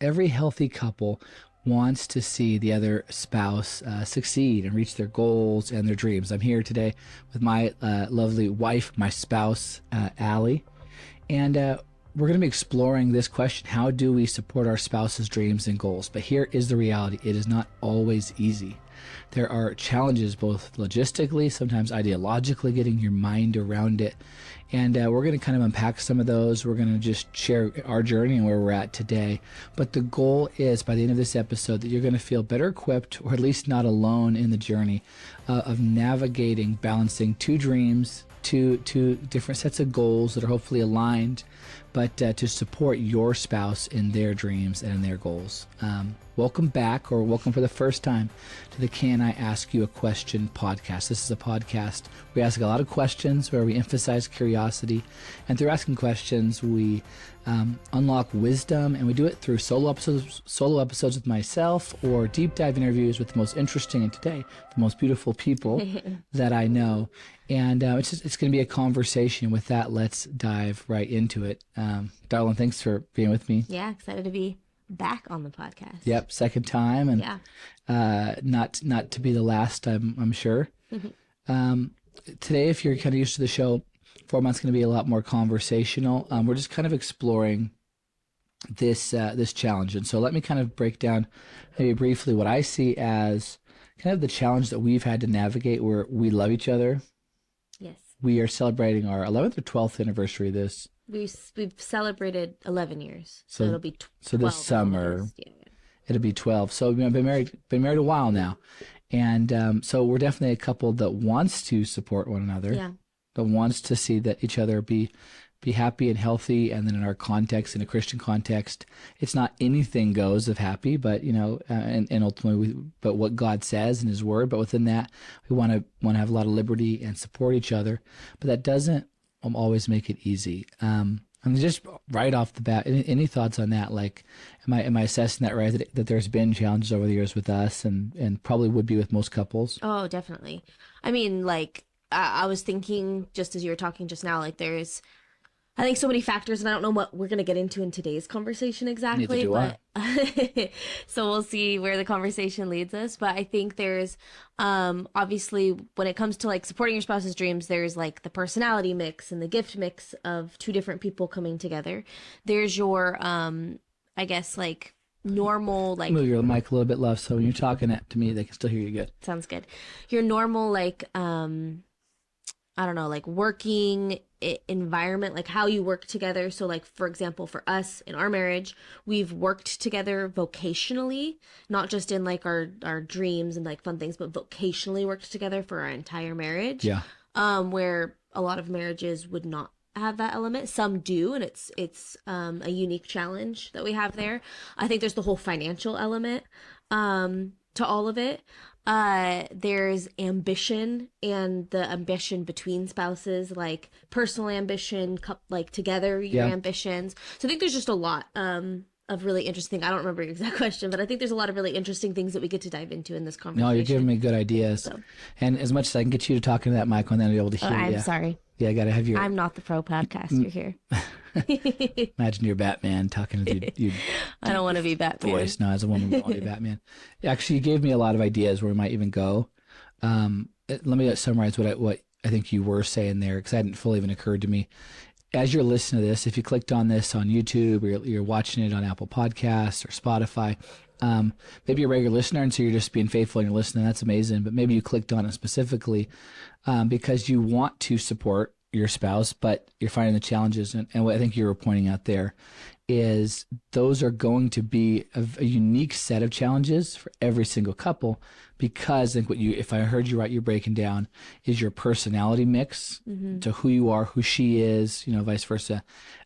every healthy couple wants to see the other spouse succeed and reach their goals and their dreams. I'm here today with my lovely wife, my spouse, Ali, and we're going to be exploring this question: how do we support our spouse's dreams and goals? But here is the reality: it is not always easy. There are challenges, both logistically, sometimes ideologically, getting your mind around it. And we're going to kind of unpack some of those. We're going to just share our journey and where we're at today. But the goal is, by the end of this episode, that you're going to feel better equipped, or at least not alone in the journey of navigating, balancing two dreams, two different sets of goals that are hopefully aligned, but to support your spouse in their dreams and in their goals. Welcome back, or welcome for the first time, to the Can I Ask You a Question podcast. This is a podcast we ask a lot of questions, where we emphasize curiosity, and through asking questions we unlock wisdom, and we do it through solo episodes with myself, or deep dive interviews with the most interesting, and today the most beautiful people that I know. And it's going to be a conversation. With that, let's dive right into it. Darlene, thanks for being with me. Yeah, excited to be back on the podcast. Yep, second time, and not to be the last, I'm sure. Today, if you're kind of used to the show, format's going to be a lot more conversational. We're just kind of exploring this challenge, and so let me kind of break down maybe briefly what I see as kind of the challenge that we've had to navigate, where we love each other. Yes. We are celebrating our 11th or 12th anniversary this. We've celebrated 11 years, so it'll be 12. So this summer, yeah. It'll be 12. So we've been married a while now, and so we're definitely a couple that wants to support one another. Yeah. That wants to see that each other be happy and healthy. And then in our context, in a Christian context, it's not anything goes of happy, but and ultimately, but what God says in His Word. But within that, we want to have a lot of liberty and support each other. But that doesn't always make it easy. And just right off the bat, any thoughts on that? Like, am I assessing that right? That there's been challenges over the years with us, and probably would be with most couples. Oh, definitely. I mean, like, I was thinking just as you were talking just now, like, there's, I think, so many factors, and I don't know what we're going to get into in today's conversation exactly. Neither do I. So we'll see where the conversation leads us. But I think there's, obviously, when it comes to like supporting your spouse's dreams, there's like the personality mix and the gift mix of two different people coming together. There's your, I guess, like normal, like, move your mic a little bit left, so when you're talking to me, they can still hear you good. Sounds good. Your normal, like, I don't know, like working environment, like how you work together. So like, for example, for us in our marriage, we've worked together vocationally, not just in like our dreams and like fun things, but vocationally worked together for our entire marriage. Yeah. Where a lot of marriages would not have that element. Some do, and it's a unique challenge that we have there. I think there's the whole financial element to all of it. There's ambition, and the ambition between spouses, like personal ambition, like together, your ambitions. So I think there's just a lot of really interesting, I don't remember your exact question, but I think there's a lot of really interesting things that we get to dive into in this conversation. No, you're giving me good ideas. So. And as much as I can get you to talk into that mic, and then I'll be able to hear you. I'm sorry. Yeah, I got to have your... I'm not the pro podcaster here. Imagine you're Batman talking to you. I don't want to be Batman. Voice. No, as a woman, we don't want to be Batman. Actually, you gave me a lot of ideas where we might even go. Let me summarize what I think you were saying there, because that hadn't fully even occurred to me. As you're listening to this, if you clicked on this on YouTube, or you're watching it on Apple Podcasts or Spotify, maybe you're a regular listener, and so you're just being faithful and you're listening. That's amazing. But maybe you clicked on it specifically because you want to support your spouse, but you're finding the challenges. And what I think you were pointing out there is those are going to be a unique set of challenges for every single couple, because I think if I heard you right, you're breaking down is your personality mix to who you are, who she is, vice versa.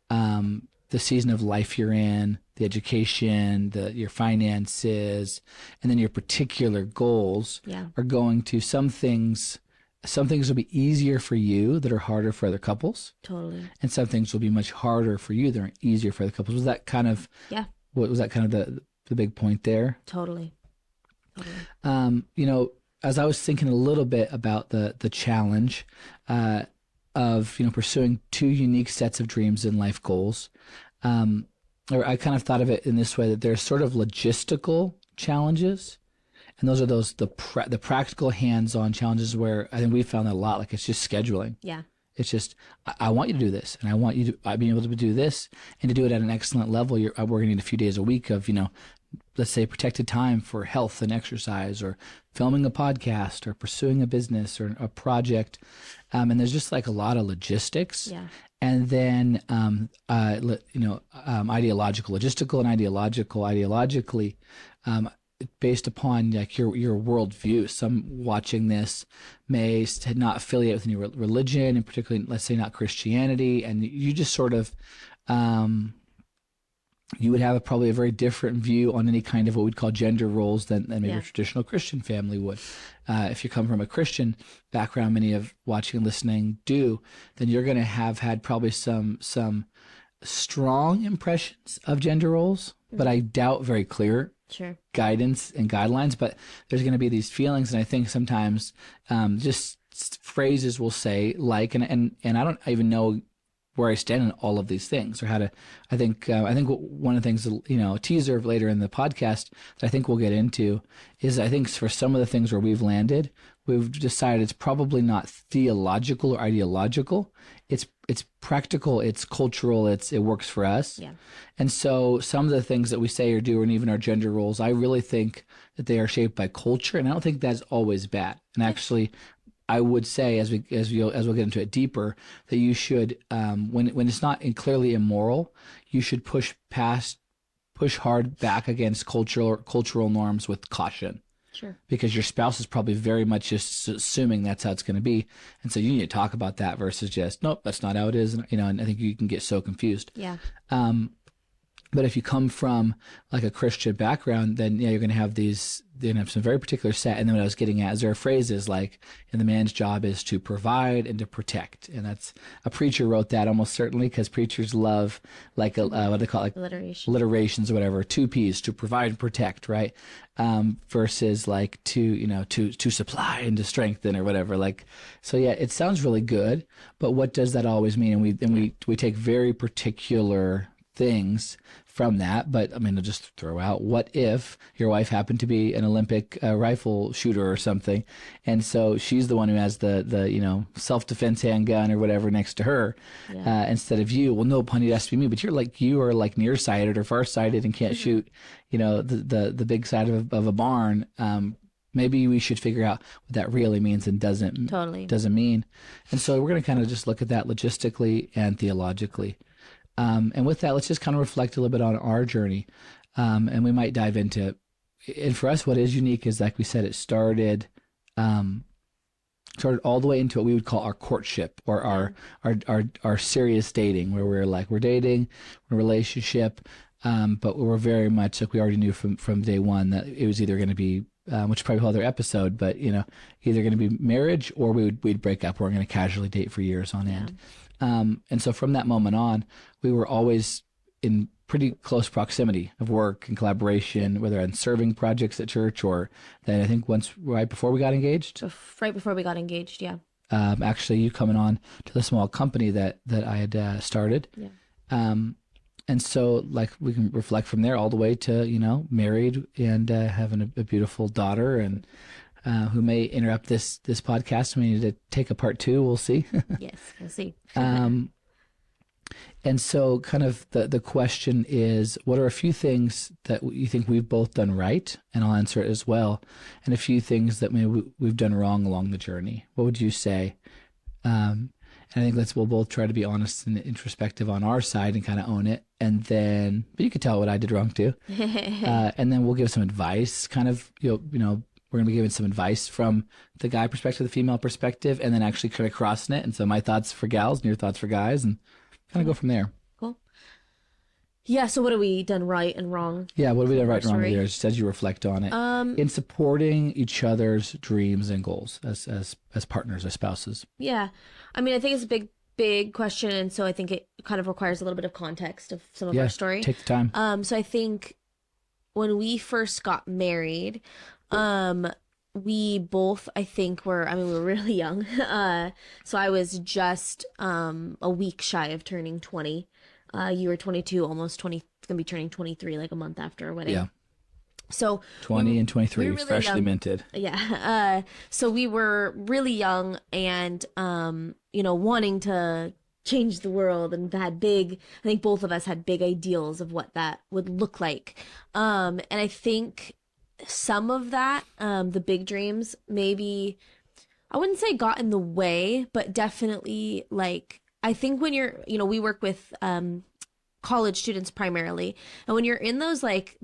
The season of life you're in, the education, your finances, and then your particular goals are going to some things will be easier for you that are harder for other couples. Totally. And some things will be much harder for you that are easier for other couples. Was that kind of was that kind of the big point there? Totally. As I was thinking a little bit about the challenge of pursuing two unique sets of dreams and life goals, or I kind of thought of it in this way, that there's sort of logistical challenges, and those are the practical hands-on challenges where I think we found that a lot. Like, it's just scheduling. Yeah. It's just, I want you to do this, and I want you to be able to do this, and to do it at an excellent level. We're going to need a few days a week of, let's say, protected time for health and exercise, or filming a podcast, or pursuing a business or a project. And there's just like a lot of logistics. Yeah. And then, ideological, logistical, and ideologically, based upon like your worldview. Some watching this may not affiliate with any religion, and particularly, let's say, not Christianity, and you just sort of, you would have probably a very different view on any kind of what we'd call gender roles than maybe a traditional Christian family would. If you come from a Christian background, many of watching and listening do, then you're going to have had probably some strong impressions of gender roles, but I doubt very clear guidance and guidelines. But there's going to be these feelings, and I think sometimes just phrases will say like, and I don't even know where I stand in all of these things, or how to. I think one of the things, a teaser later in the podcast that I think we'll get into is, I think for some of the things where we've landed, we've decided it's probably not theological or ideological. It's practical, it's cultural, it works for us. Yeah. And so some of the things that we say or do, and even our gender roles, I really think that they are shaped by culture, and I don't think that's always bad. And actually, I would say, as we'll get into it deeper, that you should, when it's not clearly immoral, you should push hard back against cultural norms with caution. Sure. Because your spouse is probably very much just assuming that's how it's going to be, and so you need to talk about that versus just, nope, that's not how it is. And I think you can get so confused. Yeah. But if you come from like a Christian background, then you're going to have some very particular set. And then what I was getting at is, there are phrases like, and the man's job is to provide and to protect. And that's, a preacher wrote that almost certainly, because preachers love like what they call, like alliterations or whatever, two P's, to provide and protect, right? Versus like to supply and to strengthen or whatever. Like, so yeah, it sounds really good, but what does that always mean? And we take very particular things from that. But I mean, I'll just throw out, what if your wife happened to be an Olympic rifle shooter or something, and so she's the one who has the self-defense handgun or whatever next to her, instead of you? Well, no, honey, it has to be me. But you are like nearsighted or farsighted and can't shoot the big side of a barn. Maybe we should figure out what that really means and doesn't mean. And so we're going to kind of just look at that logistically and theologically. And with that, let's just kind of reflect a little bit on our journey. And we might dive into, and for us, what is unique is, like we said, it started all the way into what we would call our courtship, or our serious dating, where we're dating, we're in a relationship. But we were very much like, we already knew from day one that it was either going to be, which is probably a whole other episode, but either going to be marriage, or we'd break up. We're going to casually date for years on end. And so from that moment on, we were always in pretty close proximity of work and collaboration, whether on serving projects at church, or then I think once right before we got engaged. Right before we got engaged, yeah. Actually, you coming on to the small company that I had started. Yeah. And so, like, we can reflect from there all the way to, married and having a beautiful daughter, and who may interrupt this podcast. We need to take a part 2. We'll see. Yes, we'll see. And so kind of the question is, what are a few things that you think we've both done right? And I'll answer it as well. And a few things that maybe we've done wrong along the journey. What would you say? And I think we'll both try to be honest and introspective on our side and kind of own it. And then, but you could tell what I did wrong too. And then we'll give some advice, kind of, we're going to be giving some advice from the guy perspective, the female perspective, and then actually kind of crossing it. And so my thoughts for gals and your thoughts for guys, and kind of go from there. Cool. Yeah. So what have we done right and wrong? Yeah. What have we done right and wrong here? Just as you reflect on it, in supporting each other's dreams and goals as partners, as spouses. Yeah. I mean, I think it's a big question. And so I think it kind of requires a little bit of context of some of our story. Take the time. So I think when we first got married, we both, I think, we were really young. So I was just a week shy of turning 20. You were 22, almost gonna be turning 23 like a month after our wedding. Yeah. So we 20 and we 23, were really freshly young. minted. Yeah. So we were really young and, wanting to change the world and I think both of us had big ideals of what that would look like. And I think some of that, the big dreams, maybe, I wouldn't say got in the way, but definitely like, I think when we work with, college students primarily. And when you're in those like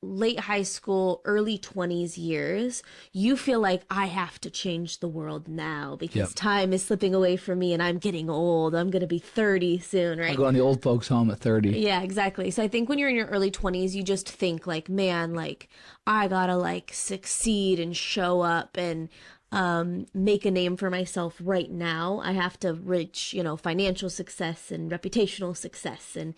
late high school, early 20s years, you feel like I have to change the world now Yep. because time is slipping away from me and I'm getting old. I'm going to be 30 soon, I right? go on the old folks home at 30. Yeah, exactly. So I think when you're in your early 20s, you just think like, man, like I gotta like succeed and show up and make a name for myself right now. I have to reach, financial success and reputational success and,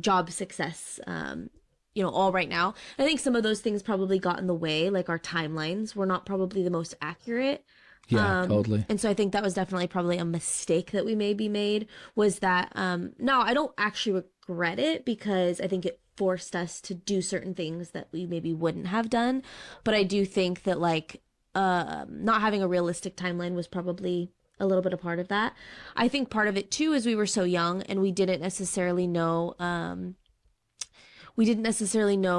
job success, all right now. I think some of those things probably got in the way, like our timelines were not probably the most accurate. Yeah, totally. And so I think that was definitely probably a mistake that we maybe made was that now I don't actually regret it because I think it forced us to do certain things that we maybe wouldn't have done. But I do think that like not having a realistic timeline was probably a little bit a part of that. I think part of it too is we were so young and we didn't necessarily know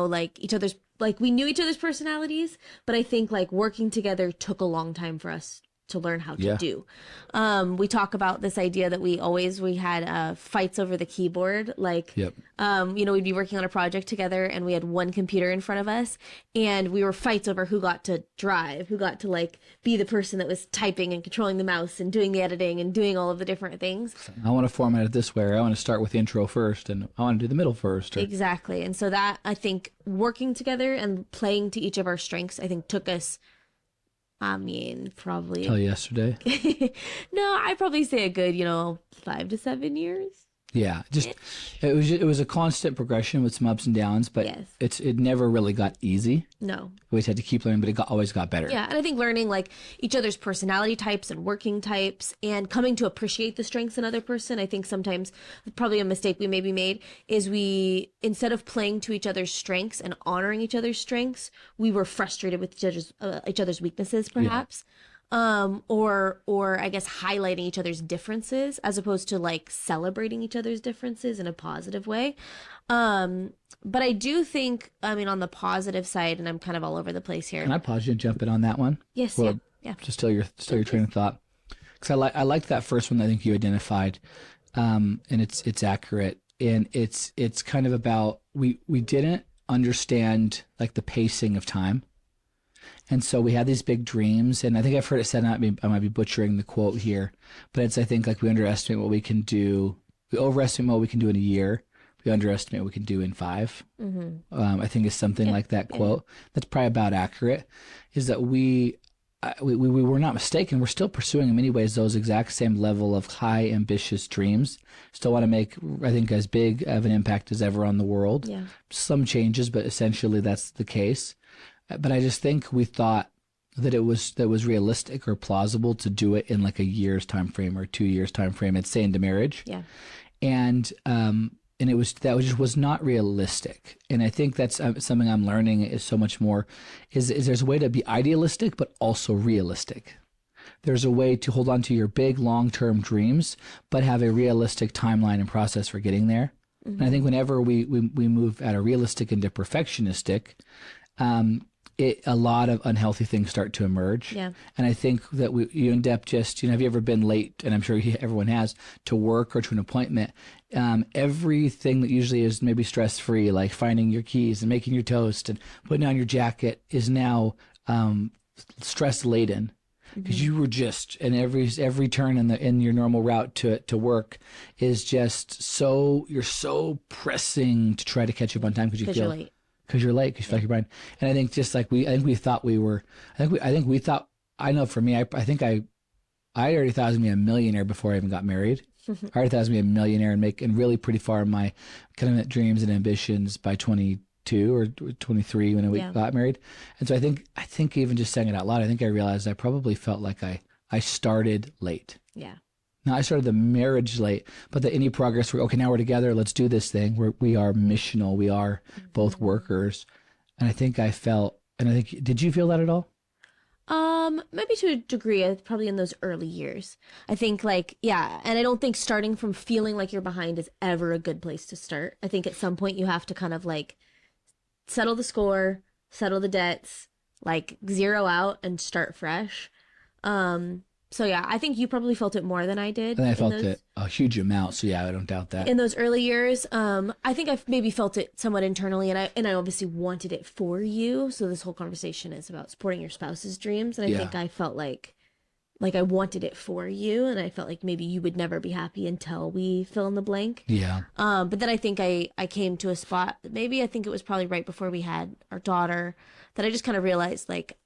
like each other's like we knew each other's personalities, but I think like working together took a long time for us to learn how to Yeah. do. We talk about this idea that we had fights over the keyboard. Like, Yep. we'd be working on a project together and we had one computer in front of us and we were fights over who got to drive, who got to like be the person that was typing and controlling the mouse and doing the editing and doing all of the different things. I want to format it this way, or I want to start with the intro first, and I want to do the middle first. Or... Exactly. And so that I think working together and playing to each of our strengths, I think took us, probably. Tell you yesterday. No, I'd probably say a good, 5 to 7 years. Yeah, it was a constant progression with some ups and downs, but Yes. it never really got easy. No. We always had to keep learning, but always got better. Yeah, and I think learning like each other's personality types and working types and coming to appreciate the strengths in another person. I think sometimes probably a mistake we maybe made is we instead of playing to each other's strengths and honoring each other's strengths, we were frustrated with each other's weaknesses perhaps. Or I guess highlighting each other's differences as opposed to like celebrating each other's differences in a positive way. But I do think, on the positive side, and I'm kind of all over the place here. Can I pause you and jump in on that one? Yes, Well, yeah. Just still your train of thought, because I liked that first one that I think you identified, and it's accurate, and it's kind of about we didn't understand like the pacing of time. And so we had these big dreams, and I think I've heard it said, I might be butchering the quote here, but it's, I think, like we underestimate what we can do. We overestimate what we can do in a year. We underestimate what we can do in 5. I think it's something like that quote. That's probably about accurate, is that we were not mistaken. We're still pursuing in many ways those exact same level of high ambitious dreams. Still want to make, I think, as big of an impact as ever on the world. Yeah. Some changes, but essentially that's the case. But I just think we thought that it was realistic or plausible to do it in like a year's time frame or 2 years time frame. It's say into marriage. Yeah. And just was not realistic. And I think that's something I'm learning is so much more is there's a way to be idealistic but also realistic. There's a way to hold on to your big long-term dreams but have a realistic timeline and process for getting there. And I think whenever we move out of realistic into perfectionistic, a lot of unhealthy things start to emerge. Yeah. And I think that you end up just, have you ever been late, and I'm sure everyone has, to work or to an appointment? Everything that usually is maybe stress-free, like finding your keys and making your toast and putting on your jacket, is now stress-laden. Because you were just, and every turn in your normal route to work is just you're so pressing to try to catch up on time because you feel you're late. Because you're late, because you feel like you're behind. And I think just like I think we thought we were, I know for me, I think I already thought I was going to be a millionaire before I even got married. I already thought I was going to be a millionaire and really pretty far in my kind of dreams and ambitions by 22 or 23 when we got married. And so I think even just saying it out loud, I think I realized I probably felt like I started late. Yeah. No, I started the marriage late, but the any progress, we're okay. Now we're together. Let's do this thing. We are missional. We are both Mhm. workers, and I think I felt. And I think, did you feel that at all? Maybe to a degree, probably in those early years. I think like, yeah, and I don't think starting from feeling like you're behind is ever a good place to start. I think at some point you have to kind of like settle the score, settle the debts, like zero out and start fresh. So yeah, I think you probably felt it more than I did And I in felt it those a huge amount. So yeah, I don't doubt that. early years. I think I've maybe felt it somewhat internally, and I obviously wanted it for you. So this whole conversation is about supporting your spouse's dreams, and I Yeah, think I felt like I wanted it for you, and I felt like maybe you would never be happy until we fill in the blank. yeah, But then I think I came to a spot, maybe I think it was probably right before we had our daughter, that I just kind of realized like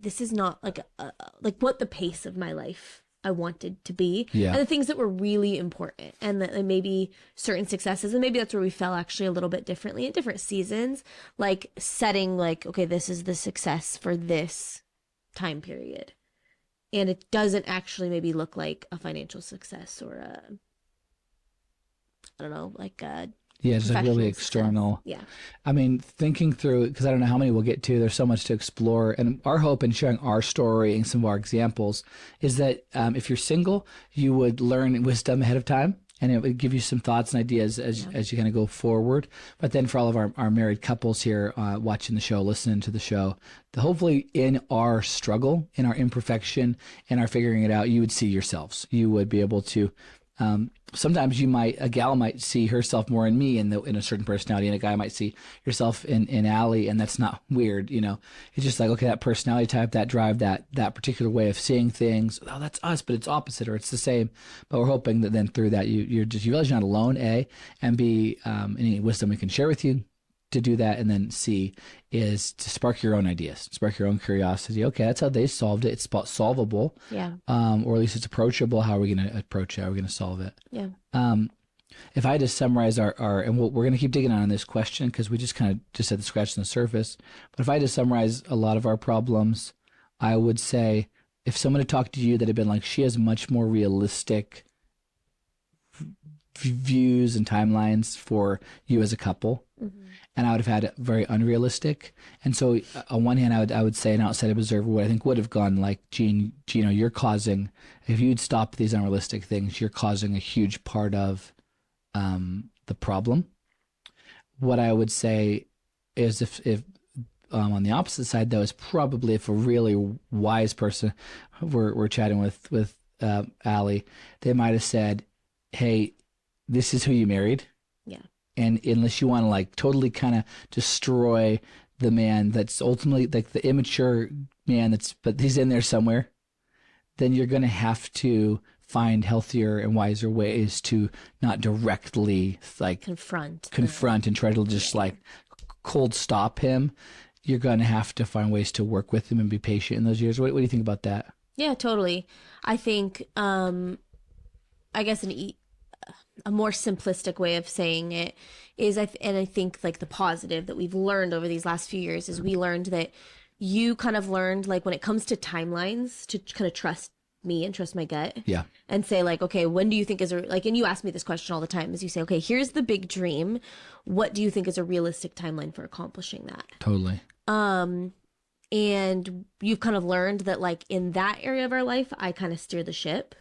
this is not like like what the pace of my life I wanted to be, yeah, and the things that were really important, and that maybe certain successes, and maybe that's where we fell actually a little bit differently in different seasons, like setting like, okay, this is the success for this time period, and it doesn't actually maybe look like a financial success or a, I don't know, like a yeah. It's like really professional success. external. Yeah. I mean, thinking through, because I don't know how many we'll get to, there's so much to explore. And our hope in sharing our story and some of our examples is that if you're single, you would learn wisdom ahead of time. And it would give you some thoughts and ideas Yeah. as you kind of go forward. But then for all of our married couples here watching the show, listening to the show, hopefully in our struggle, in our imperfection, in our figuring it out, you would see yourselves. You would be able to sometimes a gal might see herself more in me in a certain personality, and a guy might see yourself in Allie, and that's not weird, you know. It's just like, okay, that personality type, that drive, that particular way of seeing things. Oh, that's us, but it's opposite or it's the same. But we're hoping that then through that you realize you're not alone, A, and B, any wisdom we can share with you to do that, and then C is to spark your own ideas, spark your own curiosity. Okay, that's how they solved it. It's solvable, Yeah. or at least it's approachable. How are we going to approach it? How are we going to solve it? Yeah. Um, if I had to summarize our and we're going to keep digging on this question because we just kind of just had to scratch on the surface. But if I had to summarize a lot of our problems, I would say if someone had talked to you that had been like, she has much more realistic views and timelines for you as a couple, Mm-hmm. and I would have had it very unrealistic. And so, on one hand, I would say an outside observer would I think would have gone like, Geno, you're causing. If you'd stop these unrealistic things, you're causing a huge part of the problem. What I would say is if on the opposite side though is probably if a really wise person we're chatting with Allie, they might have said, "Hey, this is who you married." Yeah. And unless you want to like totally kind of destroy the man that's ultimately like the immature man but he's in there somewhere, then you're going to have to find healthier and wiser ways to not directly like confront and try to just Yeah. like cold stop him. You're going to have to find ways to work with him and be patient in those years. What do you think about that? Yeah, totally. I think I guess a more simplistic way of saying it is and I think like the positive that we've learned over these last few years is we learned that you kind of learned like when it comes to timelines to kind of trust me and trust my gut Yeah, and say like, okay, when do you think is a like, and you ask me this question all the time is you say, okay, here's the big dream, what do you think is a realistic timeline for accomplishing that? totally. And you've kind of learned that like in that area of our life I kind of steer the ship,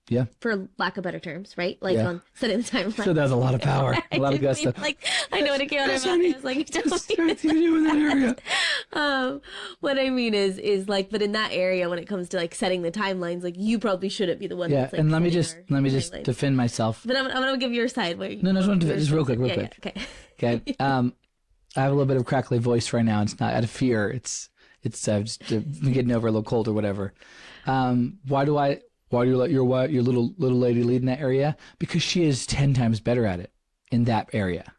Yeah, for lack of better terms, right? Like yeah. on setting the timeline. So that's a lot of power, I a lot of didn't gusto. mean, like I know what it came out of Yes, my mouth. honey. I was like, Just don't mean start you in that area. what I mean is like, but in that area, when it comes to like setting the timelines, like you probably shouldn't be the one Yeah, that's like. and let me setting just our let me timelines. defend myself. But I'm gonna give your side. Where No, just want to just real quick, real yeah, quick. Yeah, okay. Okay. I have a little bit of crackly voice right now. It's not out of fear. It's just getting over a little cold or whatever. Why do you let your little lady lead in that area? Because she is 10 times better at it in that area.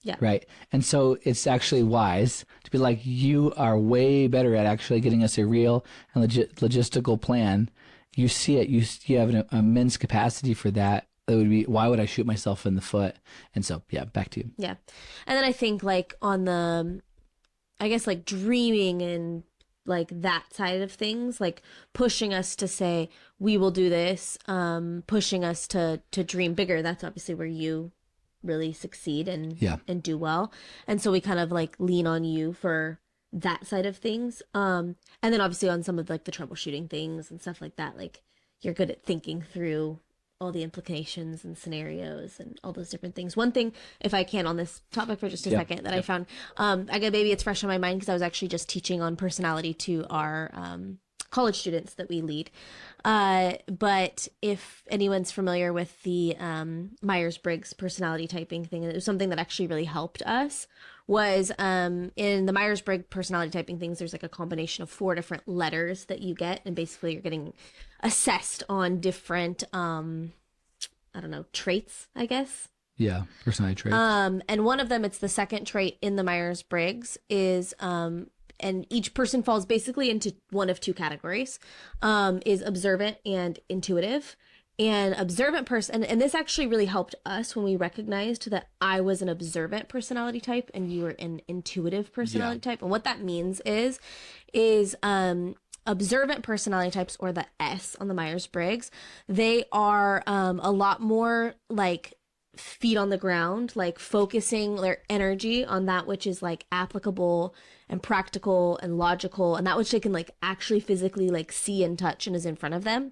Yeah. Right. And so it's actually wise to be like, you are way better at actually getting us a real and logistical plan. You see it. You have an immense capacity for that. That would be, why would I shoot myself in the foot? And so, yeah, back to you. Yeah, and then I think like on the, I guess like dreaming and like that side of things, like pushing us to say we will do this, pushing us to dream bigger. That's obviously where you really succeed Yeah. and do well. And so we kind of like lean on you for that side of things. And then obviously on some of like the troubleshooting things and stuff like that, like you're good at thinking through all the implications and scenarios and all those different things. One thing, if I can, on this topic for just a Yeah. second, that I found, I guess maybe it's fresh on my mind because I was actually just teaching on personality to our college students that we lead. But if anyone's familiar with the Myers-Briggs personality typing thing, it was something that actually really helped us. Was in the Myers-Briggs personality typing things, there's like a combination of 4 different letters that you get, and basically you're getting assessed on different I don't know, traits, I guess. Yeah. Personality traits. And one of them, it's the second trait in the Myers-Briggs, is and each person falls basically into one of 2 categories, is observant and intuitive. And observant person, and this actually really helped us when we recognized that I was an observant personality type and you were an intuitive personality type. And what that means is observant personality types, or the S on the Myers-Briggs, they are a lot more like feet on the ground, like focusing their energy on that which is like applicable and practical and logical, and that which they can like actually physically like see and touch and is in front of them.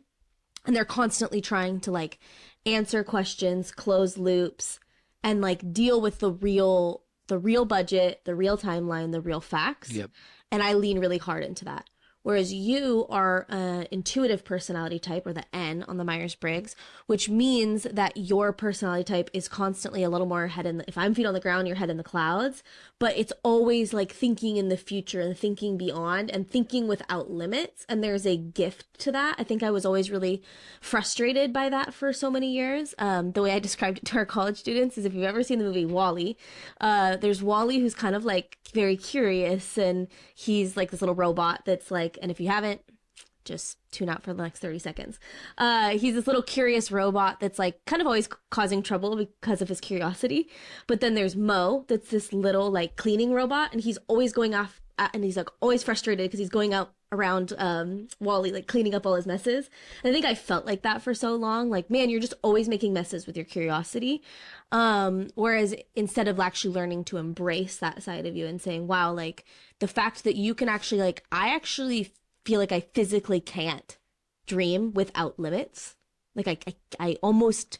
And they're constantly trying to like answer questions, close loops, and like deal with the real budget, the real timeline, the real facts. Yep. And I lean really hard into that. Whereas you are an intuitive personality type, or the N on the Myers-Briggs, which means that your personality type is constantly a little more head in the, if I'm feet on the ground, your head in the clouds, but it's always like thinking in the future and thinking beyond and thinking without limits. And there's a gift to that. I think I was always really frustrated by that for so many years. The way I described it to our college students is, if you've ever seen the movie WALL-E, there's WALL-E, who's kind of like very curious, and he's like this little robot that's like, and if you haven't, just tune out for the next 30 seconds. He's this little curious robot that's like kind of always causing trouble because of his curiosity. But then there's Mo, that's this little like cleaning robot, and he's always going off and he's like always frustrated because he's going out around WALL-E, like cleaning up all his messes. And I think I felt like that for so long, like, man, you're just always making messes with your curiosity. Whereas instead of actually learning to embrace that side of you and saying, wow, like the fact that you can actually, like, I actually feel like I physically can't dream without limits. Like I almost,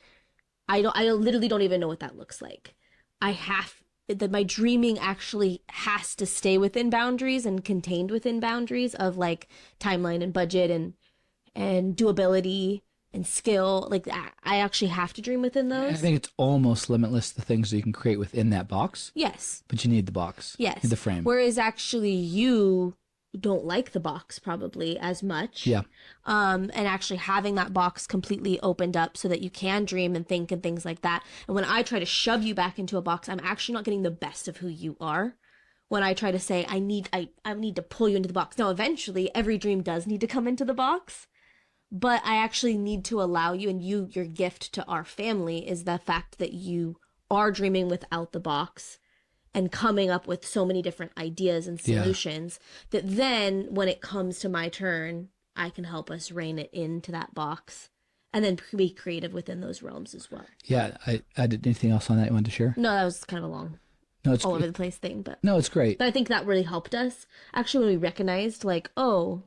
I literally don't even know what that looks like. I have that my dreaming actually has to stay within boundaries and contained within boundaries of like timeline and budget and doability and skill. Like I actually have to dream within I those. think it's almost limitless, the things that you can create within that box. Yes. But you need the box. Yes. You need the frame. Whereas actually you don't like the box probably as much. Yeah. And actually having that box completely opened up so that you can dream and think and things like that. And when I try to shove you back into a box, I'm actually not getting the best of who you are. When I try to say I need to pull you into the box. Now eventually every dream does need to come into the box, but I actually need to allow you, and your gift to our family is the fact that you are dreaming without the box and coming up with so many different ideas and solutions that then when it comes to my turn, I can help us rein it into that box and then be creative within those realms as well. Yeah. I did anything else on that you wanted to share? No, that was kind of a long, No, it's all over the place thing, but no, it's great. I think that really helped us actually when we recognized like, oh,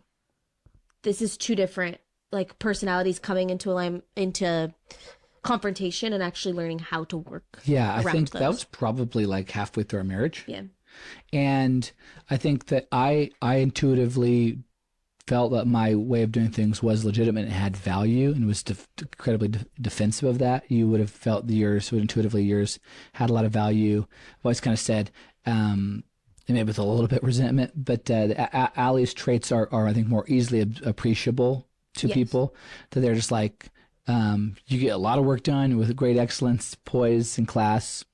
this is 2 different like personalities coming into confrontation and actually learning how to work. Yeah, I think those. that was probably like halfway through our marriage. Yeah. And I think that I intuitively felt that my way of doing things was legitimate and had value, and was incredibly defensive of that. You would have felt intuitively yours had a lot of value. I've always kind of said, and maybe with a little bit resentment, but Ali's traits are I think more easily appreciable to people, that they're just like, you get a lot of work done with great excellence, poise, and class.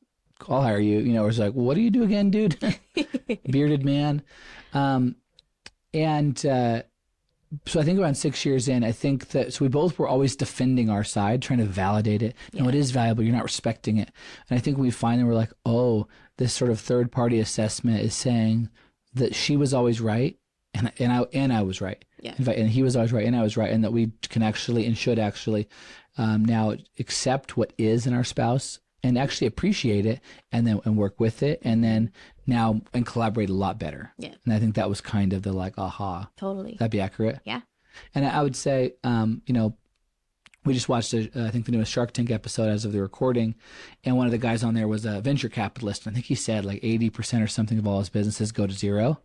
I'll hire you. You know, it's like, what do you do again, dude? Bearded man. So I think around 6 years in, I think that, so we both were always defending our side, trying to validate it. No, it is valuable. You're not respecting it. And I think we finally were like, oh, this sort of third party assessment is saying that she was always right and I was right. Yeah. In fact, and he was always right, and I was right, and that we can actually and should actually now accept what is in our spouse and actually appreciate it, and then and work with it, and then now and collaborate a lot better. Yeah. And I think that was kind of the like aha. Totally. That'd be accurate. Yeah. And I would say, we just watched, I think, the newest Shark Tank episode as of the recording, and one of the guys on there was a venture capitalist. And I think he said like 80% or something of all his businesses go to zero,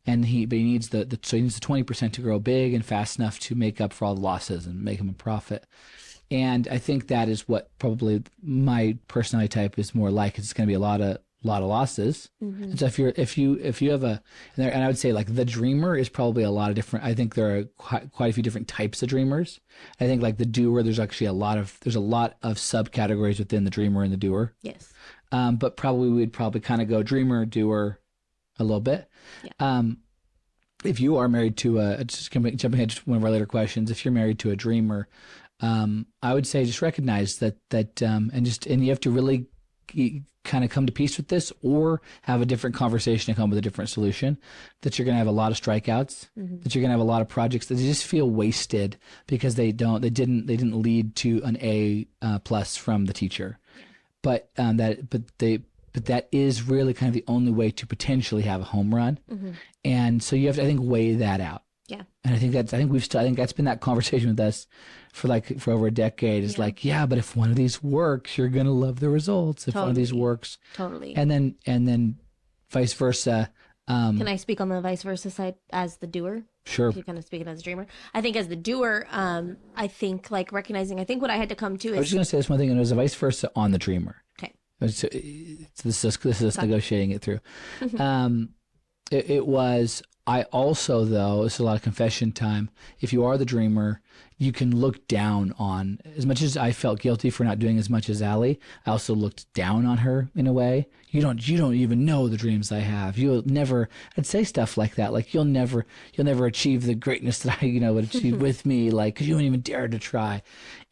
and he needs so he needs the 20% to grow big and fast enough to make up for all the losses and make him a profit. And I think that is what probably my personality type is more like. It's going to be a lot of losses. And so if you have and I would say like the dreamer is probably a lot of different. I think there are quite a few different types of dreamers. I think like the doer, there's actually a lot of subcategories within the dreamer and the doer. Yes. But we'd probably kind of go dreamer, doer, a little bit. Yeah. If you are married to jumping ahead to one of our later questions, if you're married to a dreamer, I would say just recognize that and you have to really kind of come to peace with this, or have a different conversation and come with a different solution. That you're going to have a lot of strikeouts, that you're going to have a lot of projects that just feel wasted because they didn't lead to an A plus from the teacher, but that is really kind of the only way to potentially have a home run, and so you have to, I think, weigh that out. Yeah. And I think that's been that conversation with us for over a decade. Is like, yeah, but if one of these works, you're gonna love the results. If one of these works, totally. And then vice versa. Can I speak on the vice versa side as the doer? Sure. You kind of speak it as a dreamer. I think as the doer, I think like recognizing. I think what I had to come to is. I was just gonna say this one thing, and it was a vice versa on the dreamer. Okay. So this is negotiating it through. It was. I also, though, it's a lot of confession time. If you are the dreamer, you can look down on, as much as I felt guilty for not doing as much as Ali, I also looked down on her in a way. You don't even know the dreams I have. You'll never, I'd say stuff like that. Like you'll never achieve the greatness that I, would achieve with me. Like, cause you won't even dare to try.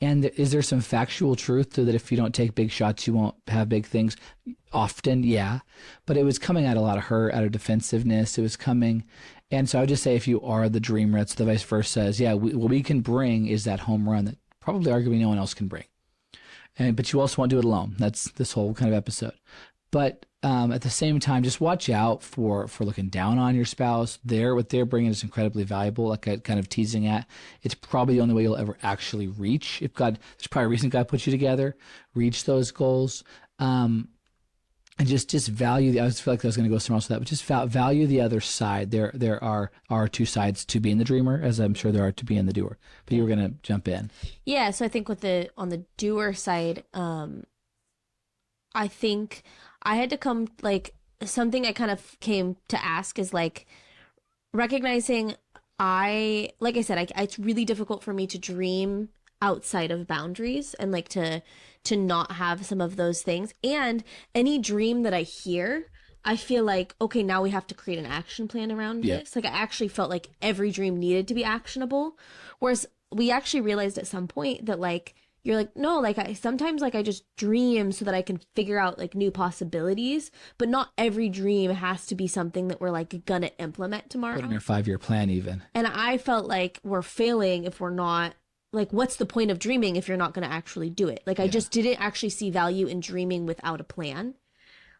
And is there some factual truth to that? If you don't take big shots, you won't have big things. Often, yeah. But it was coming out a lot of her, out of defensiveness. It was coming. And so I would just say, if you are the dreamer, it's the vice versa. What we can bring is that home run that probably arguably no one else can bring. But you also won't do it alone. That's this whole kind of episode. But at the same time, just watch out for looking down on your spouse. What they're bringing is incredibly valuable. Like I kind of teasing at, it's probably the only way you'll ever actually reach. There's probably a reason God put you together, reach those goals. And just value. I feel like I was going to go somewhere else with that, but just value the other side. There are two sides to being the dreamer, as I'm sure there are to being the doer. But you were going to jump in. Yeah. So I think on the doer side, I think I had to come, like, something I kind of came to ask is like recognizing like I said, it's really difficult for me to dream outside of boundaries and like to not have some of those things. And any dream that I hear, I feel like, okay, now we have to create an action plan around this. Like I actually felt like every dream needed to be actionable. Whereas we actually realized at some point that like, you're like, no, like sometimes like I just dream so that I can figure out like new possibilities, but not every dream has to be something that we're like gonna implement tomorrow. Put in your 5-year plan even. And I felt like we're failing if we're not, like, what's the point of dreaming if you're not going to actually do it? Like, I just didn't actually see value in dreaming without a plan.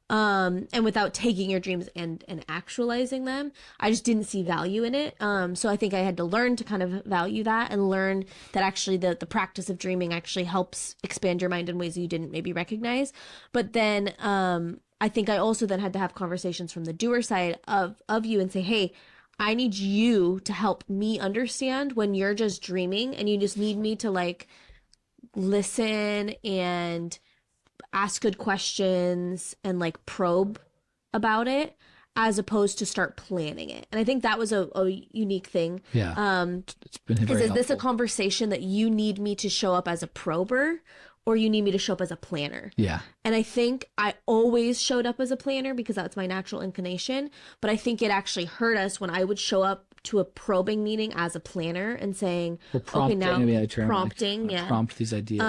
And without taking your dreams and actualizing them. I just didn't see value in it. So I think I had to learn to kind of value that and learn that actually the practice of dreaming actually helps expand your mind in ways you didn't maybe recognize. But then I think I also then had to have conversations from the doer side of you and say, hey, I need you to help me understand when you're just dreaming and you just need me to like listen and ask good questions and like probe about it as opposed to start planning it. And I think that was a unique thing. Yeah. It's been very helpful. Is this a conversation that you need me to show up as a prober or you need me to show up as a planner? Yeah. And I think I always showed up as a planner because that's my natural inclination. But I think it actually hurt us when I would show up to a probing meeting as a planner and saying, prompting, okay, now prompting, prompt these ideas.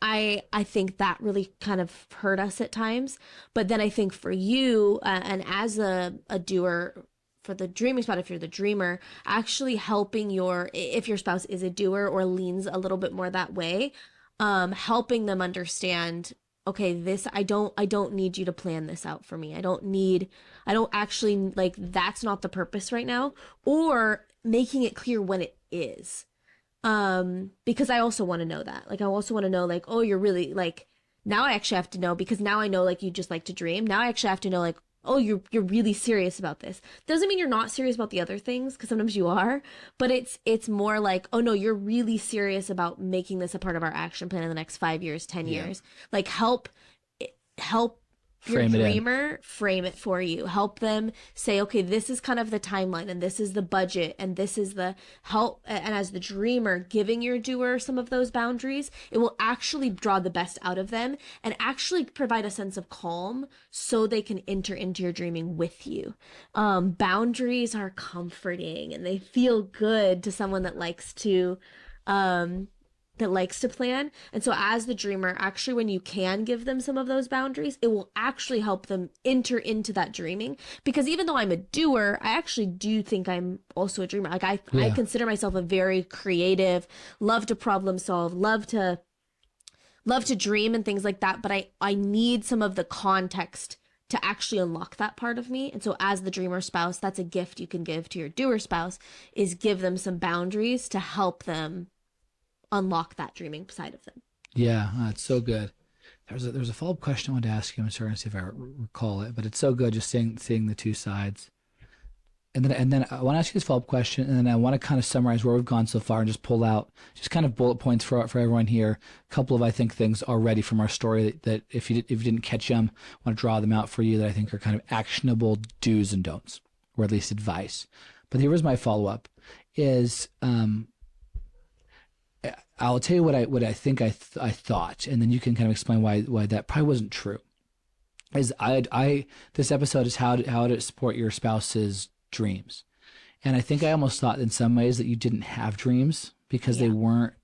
I think that really kind of hurt us at times. But then I think for you, and as a doer for the dreaming spouse, if you're the dreamer, actually helping if your spouse is a doer or leans a little bit more that way, helping them understand, okay, I don't need you to plan this out for me. I don't actually, like, that's not the purpose right now, or making it clear when it is. Because I also want to know that. Like, I also want to know, like, oh, you're really, like, now I actually have to know, because now I know, like, you just like to dream. Now I actually have to know, like, oh, you're really serious about this. Doesn't mean you're not serious about the other things, because sometimes you are, but it's more like, oh no, you're really serious about making this a part of our action plan in the next 5 years, 10 years. Like, help your Frame it in. dreamer frame it for you. Help them say, okay, this is kind of the timeline, and this is the budget, and this is the help. And as the dreamer, giving your doer some of those boundaries, it will actually draw the best out of them and actually provide a sense of calm so they can enter into your dreaming with you. Boundaries are comforting, and they feel good to someone um, that likes to plan. And so as the dreamer, actually, when you can give them some of those boundaries, it will actually help them enter into that dreaming. Because even though I'm a doer, I actually do think I'm also a dreamer. Like, I consider myself a very creative, love to problem solve, love to dream and things like that. But I need some of the context to actually unlock that part of me. And so as the dreamer spouse, that's a gift you can give to your doer spouse, is give them some boundaries to help them unlock that dreaming side of them. Yeah, it's so good. There's a follow-up question I wanted to ask you. I'm sorry to see if I recall it, but it's so good just seeing the two sides. And then I want to ask you this follow-up question, and then I want to kind of summarize where we've gone so far and just pull out just kind of bullet points for everyone here. A couple of, I think, things already from our story that if you didn't catch them, I want to draw them out for you that I think are kind of actionable do's and don'ts, or at least advice. But here was my follow-up is I'll tell you what I think I thought, and then you can kind of explain why that probably wasn't true. Is this episode is how to support your spouse's dreams, and I think I almost thought in some ways that you didn't have dreams because they looked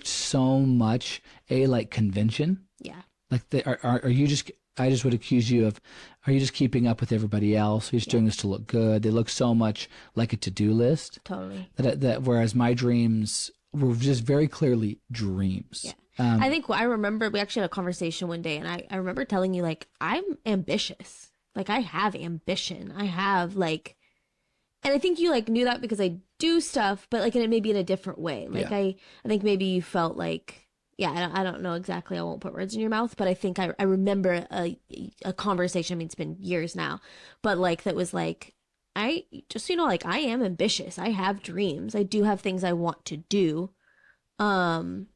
so much like convention. Yeah. Like are you just? I just would accuse you of, are you just keeping up with everybody else? Are you just doing this to look good? They look so much like a to-do list. Totally. That whereas my dreams were just very clearly dreams. Yeah. I think I remember we actually had a conversation one day, and I remember telling you, like, I'm ambitious. Like, I have ambition. I have, like, and I think you, like, knew that because I do stuff, but, like, maybe in a different way. Like, I think maybe you felt like, yeah, I don't know exactly. I won't put words in your mouth, but I think I remember a conversation. I mean, it's been years now, but like that was like, I just, like, I am ambitious. I have dreams. I do have things I want to do. And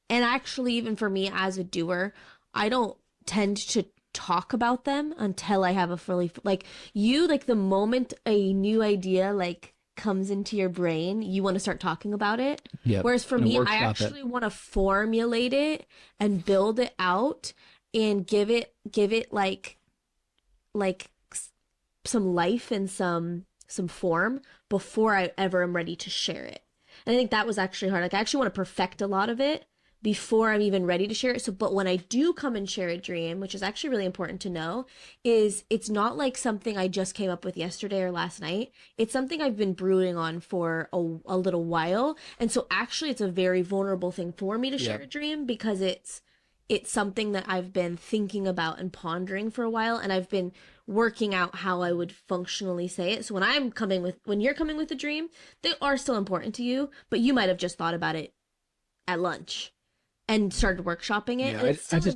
actually, even for me as a doer, I don't tend to talk about them until I have a fully, like, the moment a new idea, like, comes into your brain, you want to start talking about it. Yep. Whereas for me, I actually want to formulate it and build it out and give it like some life and some form before I ever am ready to share it. And I think that was actually hard. Like, I actually want to perfect a lot of it before I'm even ready to share it. So, but when I do come and share a dream, which is actually really important to know, is it's not like something I just came up with yesterday or last night. It's something I've been brooding on for a little while. And so actually it's a very vulnerable thing for me to share a dream, because it's something that I've been thinking about and pondering for a while, and I've been working out how I would functionally say it. So when you're coming with a dream, they are still important to you, but you might have just thought about it at lunch and started workshopping it. Yeah,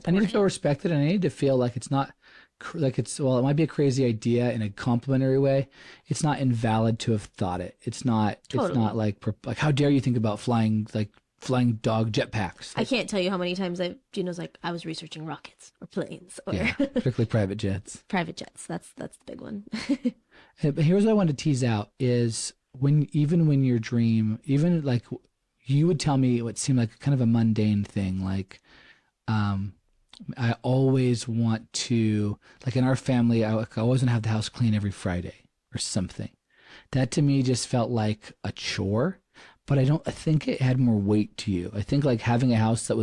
I need to feel respected, and I need to feel like it's not like it might be a crazy idea in a complimentary way. It's not invalid to have thought it. It's not like how dare you think about flying dog jetpacks. I can't tell you how many times Gino's like, I was researching rockets or planes, or particularly private jets. Private jets. That's the big one. But here's what I wanted to tease out is when your dream, even like you would tell me what seemed like kind of a mundane thing, like I always want to, like in our family, I always want to have the house clean every Friday or something. That to me just felt like a chore, but I think it had more weight to you. I think like having a house that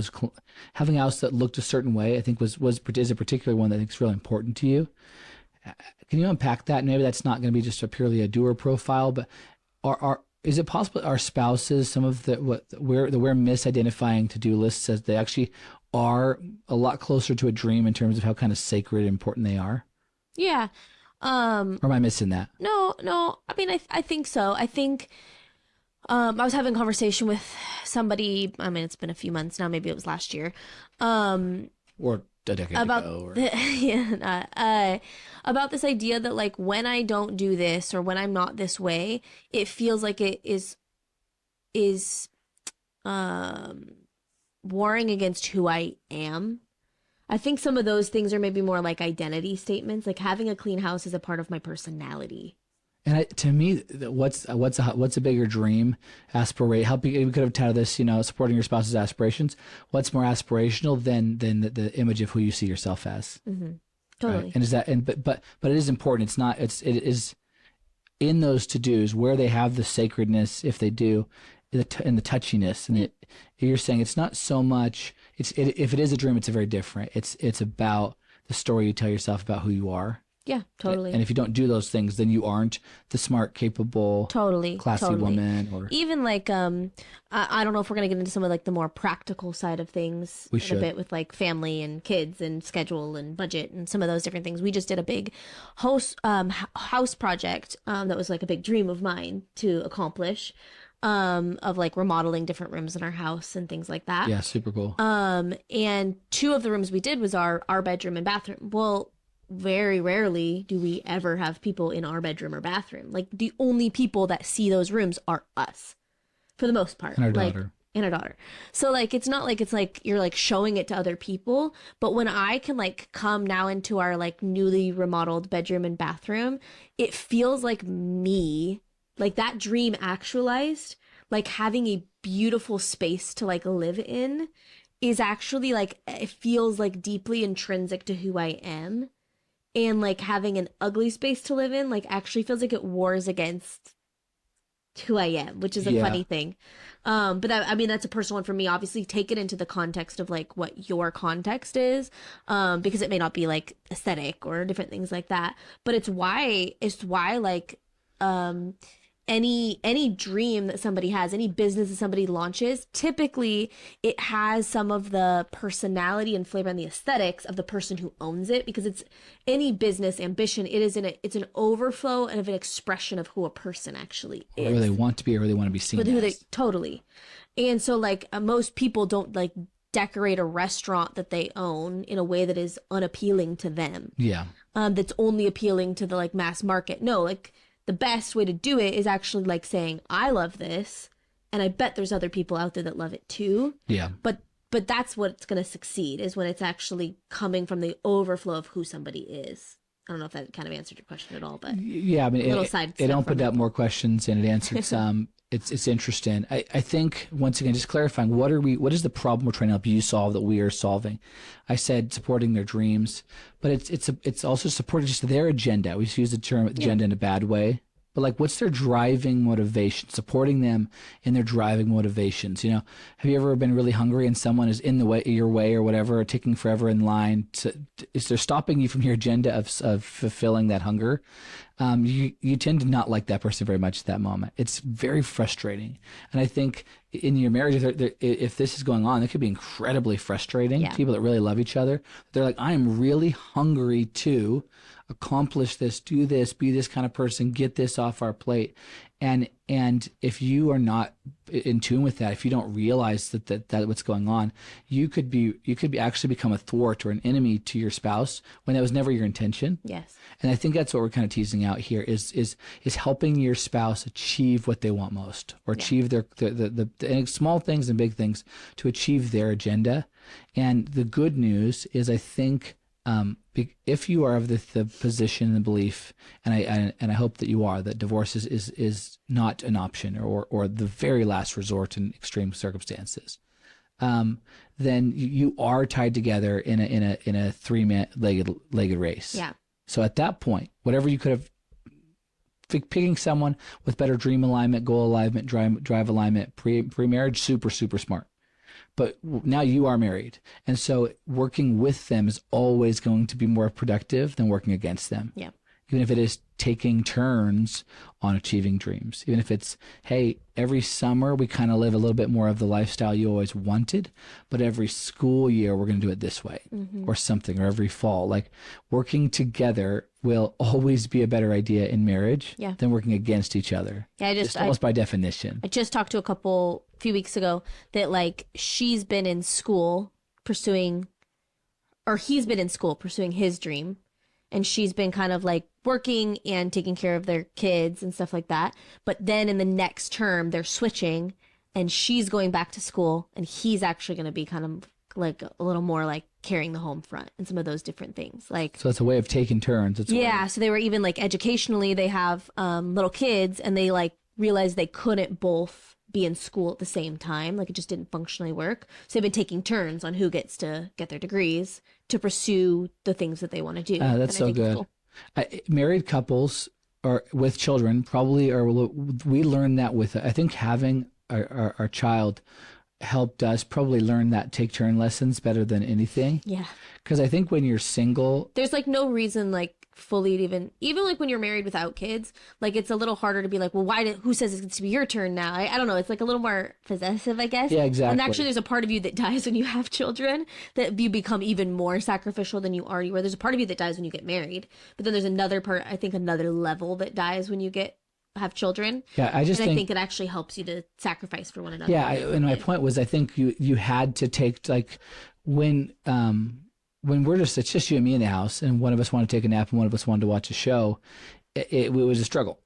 looked a certain way, I think is a particular one that I think is really important to you. Can you unpack that? Maybe that's not going to be just purely a doer profile, but is it possible our spouses, some of the what we're misidentifying to-do lists as they actually are a lot closer to a dream in terms of how kind of sacred and important they are? Yeah. Or am I missing that? No. I mean, I think so. I think I was having a conversation with somebody. I mean, it's been a few months now. Maybe it was last year. Or a decade About ago? Or... about this idea that like when I don't do this or when I'm not this way, it feels like it is warring against who I am. I think some of those things are maybe more like identity statements, like having a clean house is a part of my personality. And to me, what's a bigger dream, aspirate? Helping, we could have titled this, supporting your spouse's aspirations. What's more aspirational than the image of who you see yourself as? Mm-hmm. Totally. Right? And is that but it is important. It is in those to dos where they have the sacredness, if they do, and the touchiness. And you're saying it's not so much. If it is a dream, it's a very different. It's about the story you tell yourself about who you are. Yeah, totally. And if you don't do those things, then you aren't the smart, capable, classy woman. Or even like I don't know if we're gonna get into some of like the more practical side of things we should. A bit with like family and kids and schedule and budget and some of those different things. We just did a big house project that was like a big dream of mine to accomplish, of like remodeling different rooms in our house and things like that. Yeah, super cool. And two of the rooms we did was our bedroom and bathroom. Well, very rarely do we ever have people in our bedroom or bathroom. Like the only people that see those rooms are us, for the most part. And our like, daughter. And our daughter. So like it's not like it's like you're like showing it to other people. But when I can like come now into our like newly remodeled bedroom and bathroom, it feels like me, like that dream actualized, like having a beautiful space to like live in is actually like, it feels like deeply intrinsic to who I am. And like having an ugly space to live in, like actually feels like it wars against who I am, which is a funny thing. But that, I mean, that's a personal one for me. Obviously, take it into the context of like what your context is, because it may not be like aesthetic or different things like that. But it's why like any dream that somebody has, any business that somebody launches, typically it has some of the personality and flavor and the aesthetics of the person who owns it, because it's any business ambition. It's an overflow and of an expression of who a person actually is. Or who they want to be, or who they want to be seen as. Totally. And so like most people don't like decorate a restaurant that they own in a way that is unappealing to them. Yeah. That's only appealing to the like mass market. No, like the best way to do it is actually like saying, I love this, and I bet there's other people out there that love it too. Yeah. But that's what's going to succeed, is when it's actually coming from the overflow of who somebody is. I don't know if that kind of answered your question at all, but yeah, I mean, it opened up more questions and it answered some. It's interesting. I think, once again, just clarifying, what is the problem we're trying to help you solve that we are solving? I said supporting their dreams, but it's also supporting just their agenda. We use the term agenda in a bad way, but like, what's their driving motivation? Supporting them in their driving motivations. Have you ever been really hungry and someone is in the way, your way or whatever, or taking forever in line? Is there stopping you from your agenda of fulfilling that hunger? You tend to not like that person very much at that moment. It's very frustrating. And I think in your marriage, if this is going on, it could be incredibly frustrating to people that really love each other. They're like, I am really hungry to accomplish this, do this, be this kind of person, get this off our plate. And if you are not in tune with that, if you don't realize that what's going on, you could actually become a thwart or an enemy to your spouse when that was never your intention. Yes. And I think that's what we're kind of teasing out here is helping your spouse achieve what they want most, or achieve the small things and big things to achieve their agenda. And the good news is, I think, if you are of the position and the belief, and I hope that you are, that divorce is not an option or the very last resort in extreme circumstances, then you are tied together in a three-legged race. Yeah. So at that point, whatever you could have, picking someone with better dream alignment, goal alignment, drive alignment, pre-marriage, super, super smart. But now you are married. And so working with them is always going to be more productive than working against them. Yeah. even if it is taking turns on achieving dreams, even if it's, hey, every summer we kind of live a little bit more of the lifestyle you always wanted, but every school year we're going to do it this way or something, or every fall. Like working together will always be a better idea in marriage Yeah. than working against each other. Yeah, Just almost by definition. I just talked to a couple a few weeks ago that like she's been in school pursuing, or he's been in school pursuing his dream, and she's been kind of like working and taking care of their kids and stuff like that. But then in the next term, they're switching, and she's going back to school, and he's actually going to be kind of like a little more like carrying the home front and some of those different things. Like, So it's a way of taking turns. It's a way. yeah, so they were even like educationally, they have little kids, and they like realized they couldn't both be in school at the same time. Like it just didn't functionally work. So they've been taking turns on who gets to get their degrees to pursue the things that they want to do. That's And I so think it's good. cool. Married couples or with children probably are, we learned that with, I think having our child helped us probably learn that take turn lessons better than anything. Yeah. Because I think when you're single, There's like no reason like fully to even like when you're married without kids, like it's a little harder to be like, well, who says it's to be your turn now? I don't know. It's like a little more possessive, I guess. Yeah, exactly. And actually there's a part of you that dies when you have children, that you become even more sacrificial than you already were. There's a part of you that dies when you get married, but then there's another part, I think another level that dies when you have children. yeah, I just And I think think it actually helps you to sacrifice for one another. yeah, and my point was, I think you had to take, like, when it's just you and me in the house, and one of us wanted to take a nap and one of us wanted to watch a show, it was a struggle.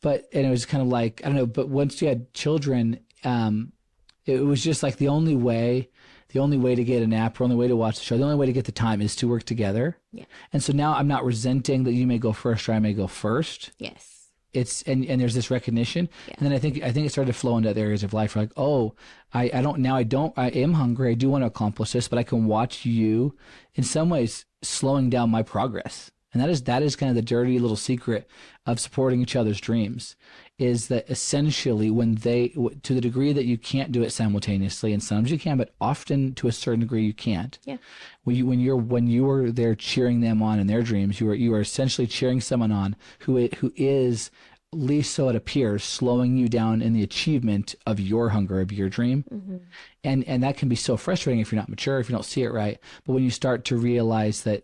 And it was kind of like, I don't know, but once you had children, it was just like the only way to get a nap, or only way to watch the show, the only way to get the time is to work together. Yeah. And so now I'm not resenting that you may go first or I may go first. Yes. It's and there's this recognition. Yeah. And then I think it started to flow into other areas of life. Like, oh, I am hungry. I do want to accomplish this, but I can watch you in some ways slowing down my progress. And that is kind of the dirty little secret of supporting each other's dreams, is that essentially to the degree that you can't do it simultaneously, and sometimes you can, but often to a certain degree you can't. Yeah. When you are there cheering them on in their dreams, you are essentially cheering someone on who is, at least so it appears, slowing you down in the achievement of your hunger, of your dream. Mm-hmm. And that can be so frustrating if you're not mature, if you don't see it right. But when you start to realize that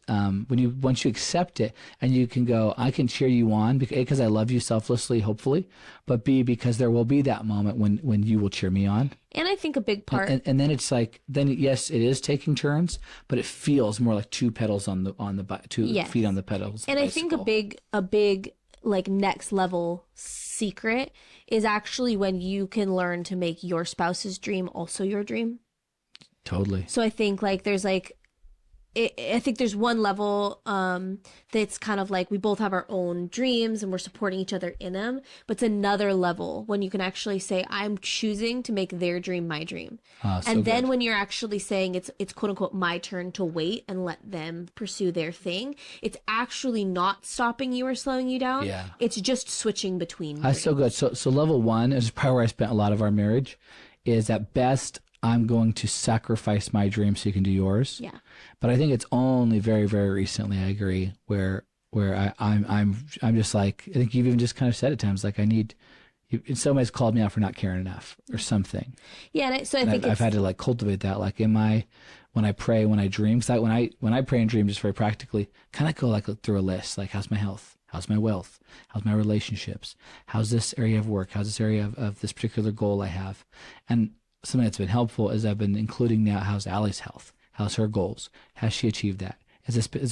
once you accept it, and you can go, I can cheer you on because I love you selflessly, hopefully, but B, because there will be that moment when you will cheer me on. And I think a big part, And then it's like, then yes, it is taking turns, but it feels more like two pedals on the two Yes. feet on the pedals. and I think a big like next level secret is actually when you can learn to make your spouse's dream also your dream. Totally. So I think like there's like I think there's one level that's kind of like we both have our own dreams and we're supporting each other in them. But it's another level when you can actually say, I'm choosing to make their dream my dream. And then good. when you're actually saying it's quote unquote my turn to wait and let them pursue their thing, it's actually not stopping you or slowing you down. Yeah. It's just switching between. That's so good. So level one is probably where I spent a lot of our marriage, is at best, I'm going to sacrifice my dream so you can do yours. Yeah. But I think it's only very, very recently, I agree, where I'm just like, I think you've even just kind of said at times, like, you in some ways called me out for not caring enough or something. Yeah. And so I And think I've had to like cultivate that. Like, when I pray, when I dream, because when I pray and dream, just very practically, kind of go like through a list, like, how's my health? How's my wealth? How's my relationships? How's this area of work? How's this area of this particular goal I have? And something that's been helpful is I've been including now, how's Allie's health? How's her goals? Has she achieved that?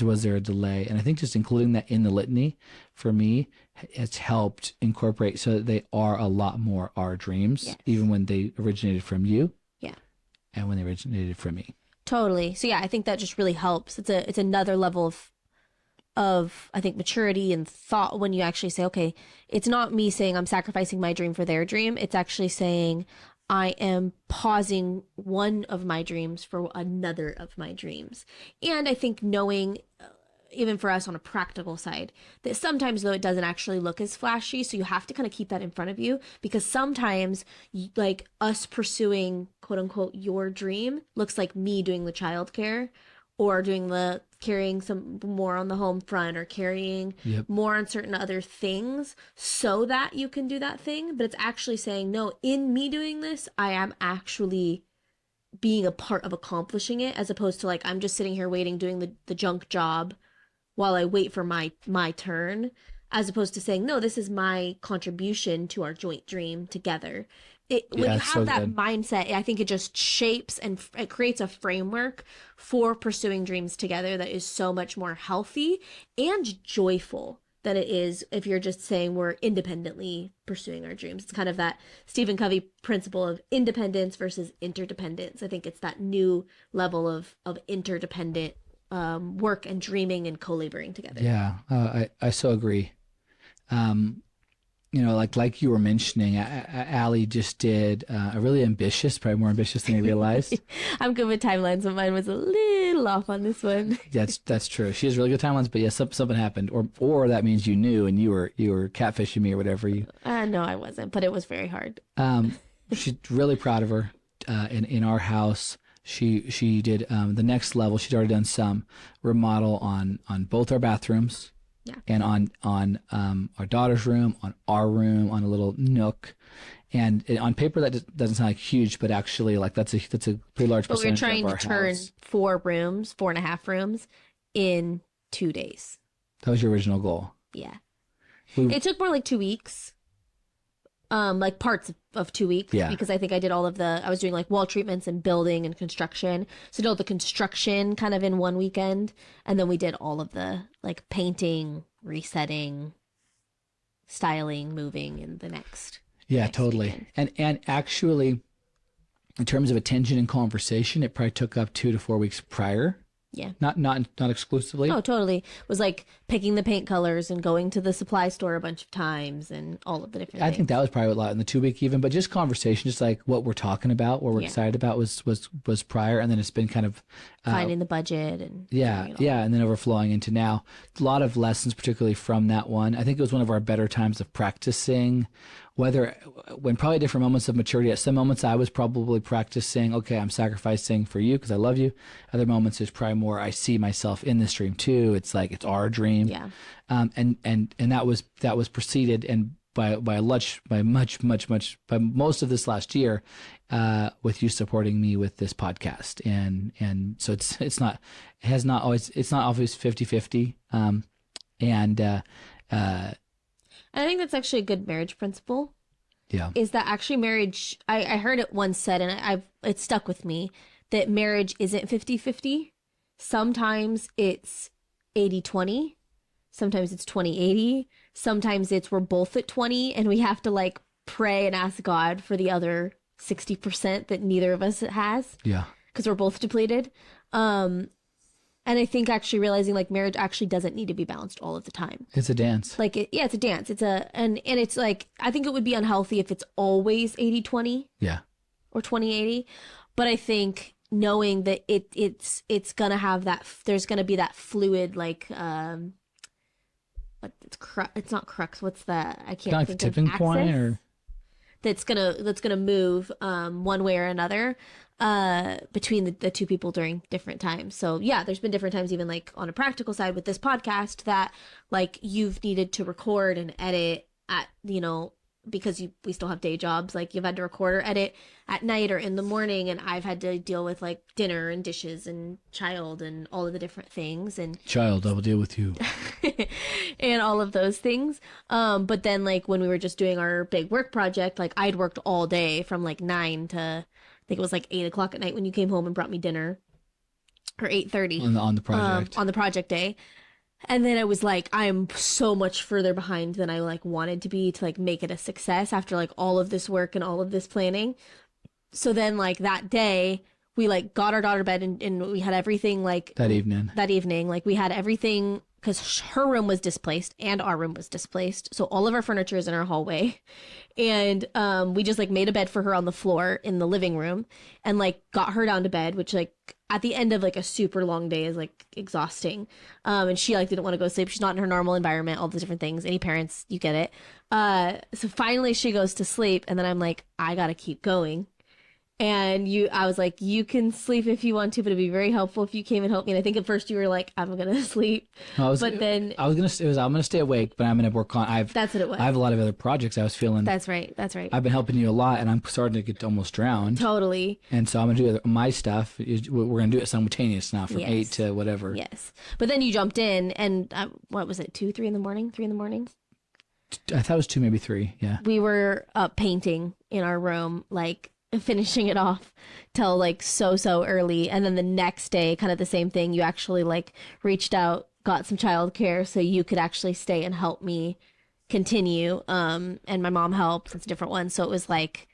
Was there a delay? And I think just including that in the litany for me, it's helped incorporate so that they are a lot more our dreams, Yes. even when they originated from you. Yeah. And when they originated from me. Totally. So yeah, I think that just really helps. It's another level of I think maturity and thought when you actually say, okay, it's not me saying I'm sacrificing my dream for their dream. It's actually saying I am pausing one of my dreams for another of my dreams. And I think knowing, even for us on a practical side, that sometimes though it doesn't actually look as flashy, so you have to kind of keep that in front of you, because sometimes like us pursuing quote unquote your dream looks like me doing the childcare or doing the carrying some more on the home front, or carrying Yep. more on certain other things so that you can do that thing. But it's actually saying, no, in me doing this, I am actually being a part of accomplishing it, as opposed to like I'm just sitting here waiting, doing the junk job while I wait for my turn, as opposed to saying, no, this is my contribution to our joint dream together. When Yeah, you it's so have that good. mindset, I think it just shapes and it creates a framework for pursuing dreams together that is so much more healthy and joyful than it is if you're just saying we're independently pursuing our dreams. It's kind of that Stephen Covey principle of independence versus interdependence. I think it's that new level of interdependent work and dreaming and co-laboring together. Yeah, I so agree. Um, like you were mentioning, Allie just did a really ambitious, probably more ambitious than you realized. I'm good with timelines, but mine was a little off on this one. That's true. She has really good timelines, but yes, something happened, or that means you knew and you were catfishing me or whatever. No, I wasn't, but it was very hard. Um, she's really proud of her. In our house, she did the next level. She'd already done some remodel on both our bathrooms. Yeah. And on our daughter's room, on our room, on a little nook, and on paper that doesn't sound like huge, but actually like that's a pretty large But we were percentage trying of to our turn house. 4.5 rooms in 2 days. That was your original goal. Yeah. We, It took more like 2 weeks. Like parts of 2 weeks, Yeah. because I think I was doing like wall treatments and building and construction. So did all the construction kind of in one weekend. And then we did all of the like painting, resetting, styling, moving in the next. yeah, next totally. weekend. And actually, in terms of attention and conversation, it probably took up 2 to 4 weeks prior. Yeah. Not exclusively. Oh, totally. It was like picking the paint colors and going to the supply store a bunch of times and all of the different I things. think that was probably a lot in the 2 week even, but just conversation, just like what we're talking about, what we're Yeah. excited about was prior, and then it's been kind of Finding the budget and figuring it all out. and then overflowing into now. A lot of lessons, particularly from that one. I think it was one of our better times of practicing. When probably different moments of maturity. At some moments, I was probably practicing. Okay, I'm sacrificing for you because I love you. Other moments, there's probably more. I see myself in this dream too. It's like it's our dream. Yeah. And that was preceded and by most of this last year, with you supporting me with this podcast, and so it's not always 50-50. And I think that's actually a good marriage principle. Yeah. Is that actually marriage? I heard it once said, and it stuck with me, that marriage isn't 50-50. Sometimes it's 80-20. Sometimes it's 20-80. Sometimes it's we're both at 20 and we have to like pray and ask God for the other 60% that neither of us has Yeah. because we're both depleted. And I think actually realizing like marriage actually doesn't need to be balanced all of the time. It's a dance. Like it's a dance. And it's like I think it would be unhealthy if it's always 80-20 Yeah. or 20-80. But I think knowing that it's gonna have that, there's gonna be that fluid like it's not crux. What's that? I can't Kind of like think the tipping of point, axis or that's gonna move one way or another between the two people during different times. So yeah, there's been different times even like on a practical side with this podcast that like you've needed to record and edit at because we still have day jobs, like you've had to record or edit at night or in the morning, and I've had to deal with like dinner and dishes and child and all of the different things and child, I will deal with you. and all of those things. But then like when we were just doing our big work project, like I'd worked all day from like 9 to I think it was like 8 o'clock at night when you came home and brought me dinner, or 8:30 on the project. on the project day. And then I was like, I'm so much further behind than I like wanted to be to like make it a success after like all of this work and all of this planning. So then like that day we like got our daughter to bed and we had everything like that evening. like we had everything because her room was displaced and our room was displaced. So all of our furniture is in our hallway. And we just like made a bed for her on the floor in the living room and like got her down to bed, which like at the end of like a super long day is like exhausting. And she like didn't want to go to sleep. She's not in her normal environment, all the different things. Any parents, you get it. So finally she goes to sleep and then I'm like, I gotta keep going. And I was like, you can sleep if you want to, but it'd be very helpful if you came and helped me. And I think at first you were like, I'm gonna sleep, but then I was gonna it was I'm gonna stay awake, but I'm gonna work on. that's what it was. I have a lot of other projects. I was feeling. That's right. That's right. I've been helping you a lot, and I'm starting to get almost drowned. Totally. And so I'm gonna do my stuff. We're gonna do it simultaneous now from Yes. 8 to whatever. Yes. But then you jumped in, and what was it? 2, 3 in the morning? 3 in the morning. I thought it was 2, maybe 3. Yeah. We were up painting in our room, like finishing it off till like so early, and then the next day, kind of the same thing. You actually like reached out, got some childcare, so you could actually stay and help me continue. And my mom helped. It's a different one, so it was like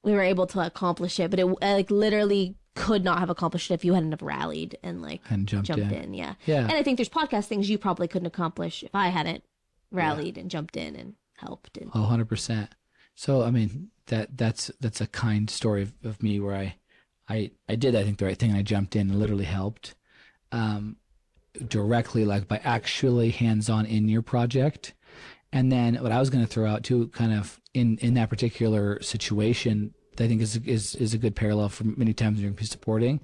we were able to accomplish it, but it like literally could not have accomplished it if you hadn't have rallied and like And jumped in. Yeah. Yeah. And I think there's podcast things you probably couldn't accomplish if I hadn't rallied and jumped in and helped. And 100%. So I mean that's a kind story of me where I did I think the right thing and I jumped in and literally helped directly, like by actually hands-on in your project. And then what I was going to throw out too, kind of in that particular situation, that I think is a good parallel for many times when you're supporting,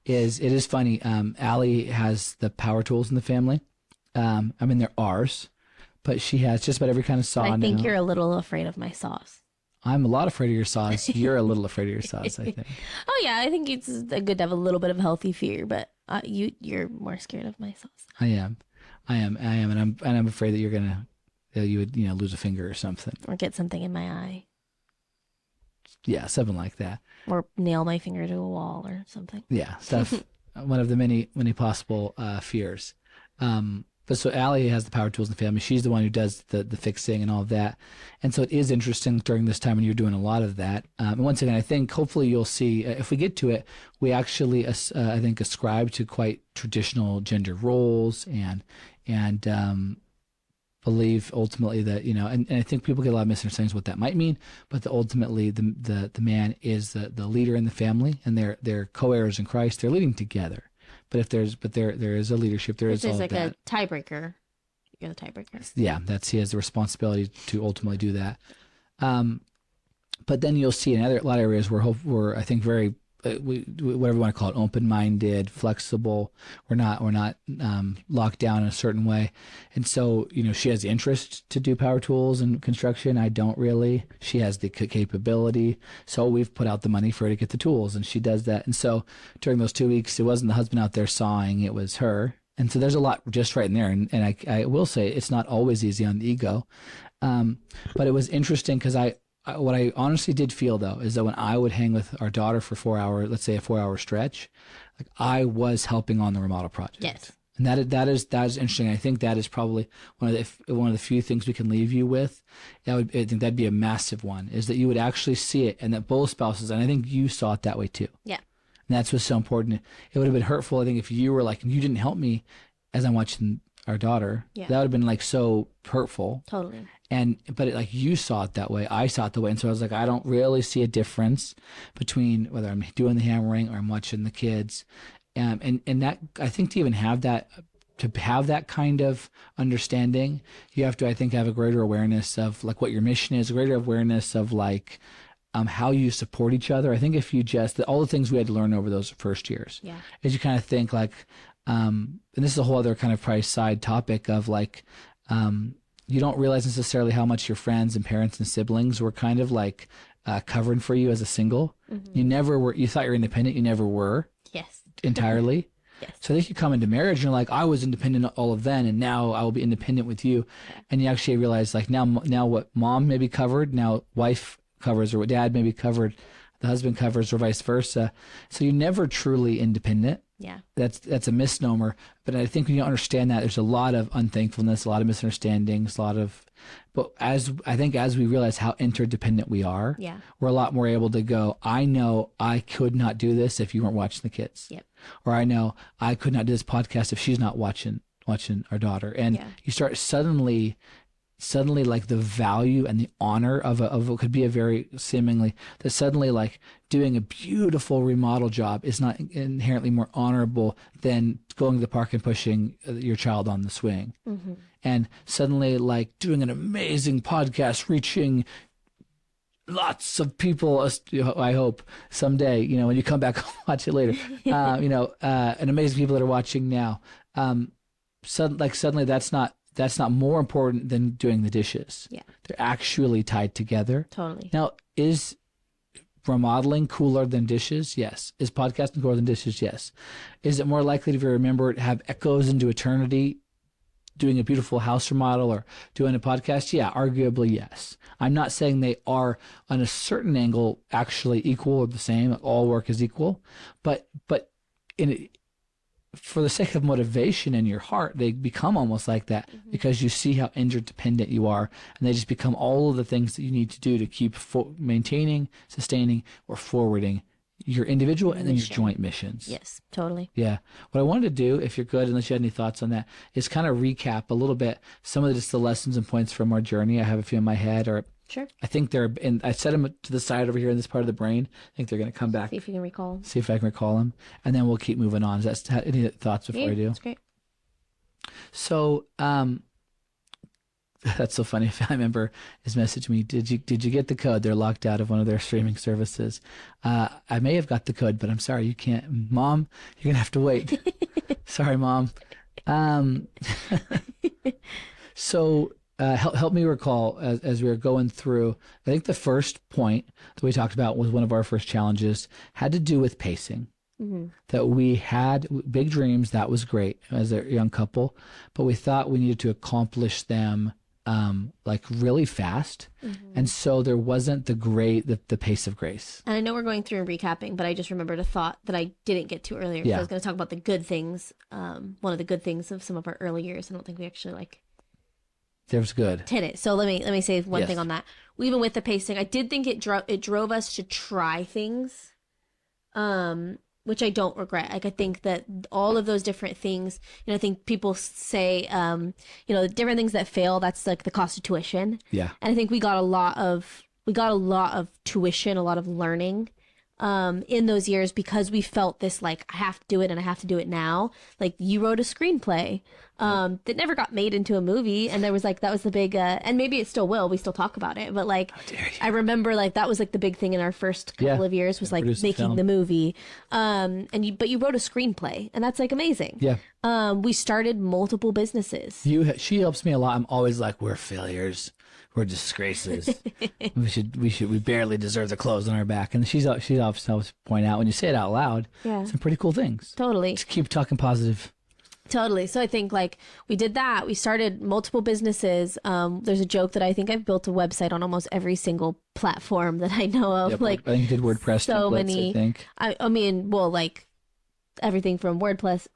is it is funny. Ali has the power tools in the family. I mean they're ours, but she has just about every kind of saw. I think now. you're a little afraid of my sauce. I'm a lot afraid of your sauce. You're a little afraid of your sauce, I think. Oh yeah, I think it's good to have a little bit of healthy fear, but you're more scared of my sauce. I am, and I'm afraid that you're gonna, that you would, lose a finger or something. Or get something in my eye. Yeah, something like that. Or nail my finger to a wall or something. Yeah, stuff. One of the many possible fears. But so Allie has the power tools in the family. She's the one who does the fixing and all of that. And so it is interesting during this time when you're doing a lot of that. And once again, I think hopefully you'll see, if we get to it, we actually, I think, ascribe to quite traditional gender roles and believe ultimately that, and I think people get a lot of misunderstandings what that might mean, but ultimately the man is the leader in the family, and they're co-heirs in Christ. They're leading together. But there is a leadership. There's all like that. a tiebreaker. You're the tiebreaker. Yeah, he has the responsibility to ultimately do that. But then you'll see in a lot of areas we're I think very whatever you want to call it, open-minded, flexible. We're not locked down in a certain way. And so, she has the interest to do power tools and construction. I don't really. She has the capability. So we've put out the money for her to get the tools, and she does that. And so during those 2 weeks, it wasn't the husband out there sawing, it was her. And so there's a lot just right in there. And I will say it's not always easy on the ego. But it was interesting because what I honestly did feel though is that when I would hang with our daughter for 4 hours, let's say a 4-hour stretch, like I was helping on the remodel project. Yes. And that is interesting. I think that is probably one of the few things we can leave you with. I think that'd be a massive one, is that you would actually see it, and that both spouses, and I think you saw it that way too. Yeah. And that's what's so important. It would have been hurtful, I think, if you were like, you didn't help me as I'm watching our daughter. Yeah. That would have been like so hurtful. Totally. But you saw it that way. I saw it that way. And so I was like, I don't really see a difference between whether I'm doing the hammering or I'm watching the kids. And that, I think, to even have that, to have that kind of understanding, you have to, I think, have a greater awareness of like what your mission is, a greater awareness of like how you support each other. I think if you all the things we had to learn over those first years, is you kind of think like, and this is a whole other kind of probably side topic of like, you don't realize necessarily how much your friends and parents and siblings were kind of like covering for you as a single. Mm-hmm. You never were. You thought you were independent. You never were. Yes. Entirely. Yes. So I think you come into marriage and you're like, I was independent all of then, and now I will be independent with you. And you actually realize like now what mom may be covered, now wife covers, or what dad may be covered, the husband covers, or vice versa. So you're never truly independent. Yeah. That's a misnomer. But I think when you understand that, there's a lot of unthankfulness, a lot of misunderstandings, but as we realize how interdependent we are, we're a lot more able to go, I know I could not do this if you weren't watching the kids. Yep. Or I know I could not do this podcast if she's not watching our daughter. And you start suddenly like the value and the honor of what could be a very seemingly, that suddenly like doing a beautiful remodel job is not inherently more honorable than going to the park and pushing your child on the swing. Mm-hmm. And suddenly like doing an amazing podcast, reaching lots of people, I hope someday, when you come back and watch it later, and amazing people that are watching now. Suddenly that's not more important than doing the dishes. Yeah. They're actually tied together. Totally. Now, is remodeling cooler than dishes? Yes. Is podcasting cooler than dishes? Yes. Is it more likely to be remembered, have echoes into eternity, doing a beautiful house remodel or doing a podcast? Yeah, arguably yes. I'm not saying they are on a certain angle actually equal or the same. All work is equal, but for the sake of motivation in your heart, they become almost like that because you see how interdependent you are, and they just become all of the things that you need to do to keep maintaining, sustaining, or forwarding your individual and then your joint missions. Yes, totally. Yeah. What I wanted to do, if you're good, unless you had any thoughts on that, is kind of recap a little bit some of just the lessons and points from our journey. I have a few in my head, or Sure. I think they're, and I set them to the side over here in this part of the brain. I think they're going to come back. See if you can recall. See if I can recall them, and then we'll keep moving on. Is that any thoughts before I do? That's great. So, that's so funny. A family member has messaged me. Did you get the code? They're locked out of one of their streaming services. I may have got the code, but I'm sorry, you can't. Mom, you're gonna have to wait. Sorry, Mom. So help me recall as we were going through. I think the first point that we talked about was one of our first challenges, had to do with pacing. Mm-hmm. That we had big dreams. That was great as a young couple, but we thought we needed to accomplish them like really fast. Mm-hmm. And so there wasn't the pace of grace. And I know we're going through and recapping, but I just remembered a thought that I didn't get to earlier. Yeah. I was going to talk about the good things. One of the good things of some of our early years. I don't think we actually There was good. hit it. So let me say one Yes. thing on that. Even with the pacing, I did think it drove us to try things. Which I don't regret. I think that all of those different things, I think people say, the different things that fail, that's like the cost of tuition. Yeah. And I think we got a lot of tuition, a lot of learning, in those years because we felt this, like, I have to do it and I have to do it now. Like, you wrote a screenplay, that never got made into a movie. And there was that was the big, and maybe it still will, we still talk about it, but I remember that was the big thing in our first couple of years was making the movie. But you wrote a screenplay, and that's Yeah. amazing. We started multiple businesses. She helps me a lot. I'm always like, we're failures. We're disgraces. we barely deserve the clothes on our back. And she's always point out when you say it out loud, some pretty cool things. Totally. Just keep talking positive. Totally. So I think we did that. We started multiple businesses. There's a joke that I think I've built a website on almost every single platform that I know of. Yep, I think you did WordPress so templates, many. I think. I mean, well, everything from WordPress,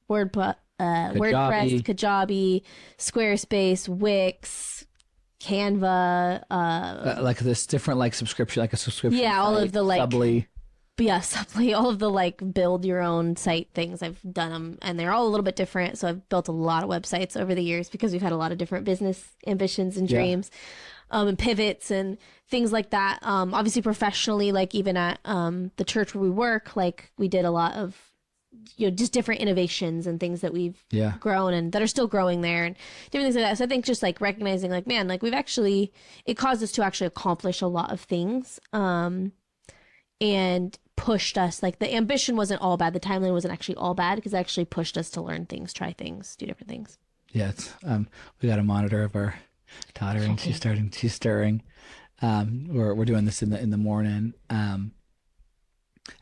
Kajabi, Squarespace, Wix, Canva, like this different subscription, like a subscription. Yeah, all of the Subly. Yeah, Subly, all of the build your own site things. I've done them, and they're all a little bit different. So I've built a lot of websites over the years because we've had a lot of different business ambitions and dreams, and pivots and things like that. Obviously, professionally, even at the church where we work, we did a lot of just different innovations and things that we've grown and that are still growing there and different things like that. So I think just recognizing we've actually, it caused us to actually accomplish a lot of things, and pushed us. The ambition wasn't all bad. The timeline wasn't actually all bad because it actually pushed us to learn things, try things, do different things. Yeah, it's we got a monitor of our daughter, and she's stirring. We're doing this in the morning.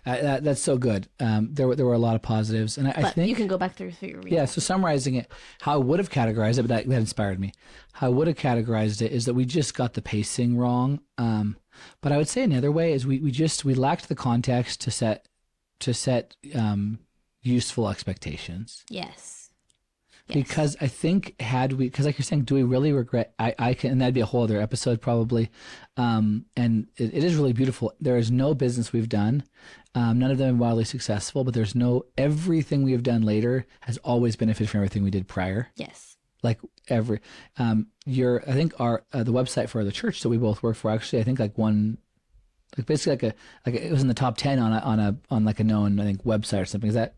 That's so good. There were a lot of positives, and I think you can go back through your reading. Yeah. So summarizing it, how I would have categorized it, but that inspired me. How I would have categorized it is that we just got the pacing wrong. But I would say another way is we lacked the context to set useful expectations. Yes. Because I think because like you're saying, do we really regret? I can, and that'd be a whole other episode probably. And it is really beautiful. There is no business we've done. None of them are wildly successful, but everything we have done later has always benefited from everything we did prior. Yes. I think the website for the church that we both work for, actually, I think one, basically it was in the top 10 on a known, I think, website or something. Is that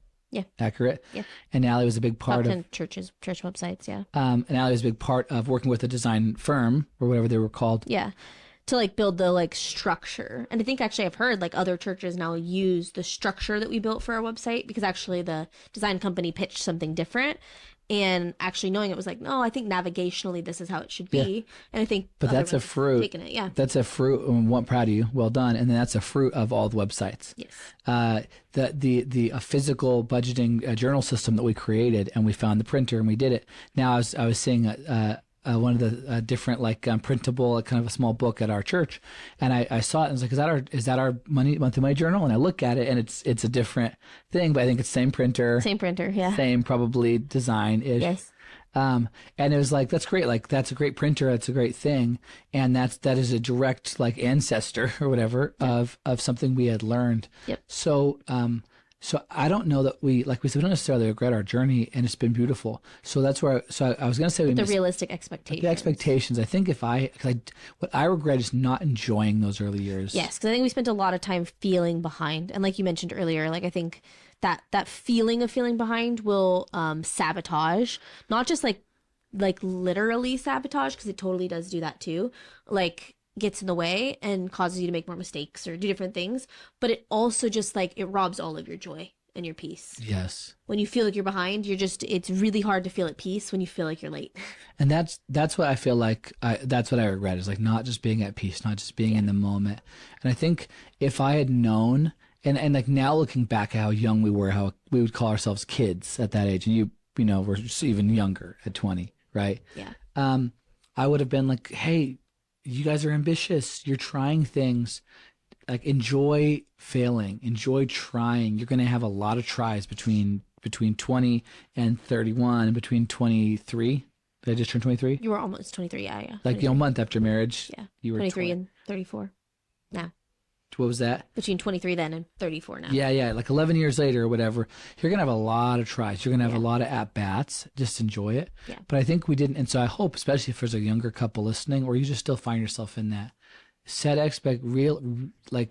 accurate? Yeah. And Ali was a big part top 10 church websites. Yeah. And Ali was a big part of working with a design firm or whatever they were called. Yeah. to like build the like structure. And I think actually I've heard like other churches now use the structure that we built for our website, because actually the design company pitched something different. And actually knowing it was like, no, I think navigationally this is how it should Yeah. be. And I think But other that's a ones have fruit. taken it. Yeah. That's a fruit. I'm proud of you. Well done. And then that's a fruit of all the websites. Yes. The physical budgeting journal system that we created, and we found the printer and we did it. Now I was seeing one of the different like printable kind of a small book at our church, and I saw it and I was like, is that our monthly money journal? And I look at it and it's a different thing, but I think it's same printer, Yeah. same probably design ish. Yes. And it was like, that's great. Like, that's a great printer. That's a great thing. And that is a direct like ancestor or whatever of something we had learned. Yep. So, so I don't know that like we said, we don't necessarily regret our journey, and it's been beautiful. So that's where, I was going to say, The realistic expectations. the expectations. I think what I regret is not enjoying those early years. Yes, because I think we spent a lot of time feeling behind, and like you mentioned earlier, like I think that feeling of feeling behind will sabotage, not just like literally sabotage, because it totally does do that too, like gets in the way and causes you to make more mistakes or do different things, but it also just like it robs all of your joy and your peace. Yes. When you feel like you're behind, it's really hard to feel at peace when you feel like you're late. And that's what I feel like. That's what I regret, is like not just being at peace, not just being in the moment. And I think if I had known, and like now looking back at how young we were, how we would call ourselves kids at that age, and you know, we're just even younger at 20, right? Yeah. I would have been like, hey, you guys are ambitious. You're trying things. Like, enjoy failing, enjoy trying. You're going to have a lot of tries between 20 and 31, and between 23. Did I just turn 23? You were almost 23. Yeah. Like, 23. a month after marriage. Yeah. You were 23 and 34 now. What was that? Between 23 then and 34 now. Yeah. Like 11 years later or whatever, you're going to have a lot of tries. You're going to have a lot of at-bats. Just enjoy it. Yeah. But I think we didn't. And so I hope, especially if there's a younger couple listening, or you just still find yourself in that,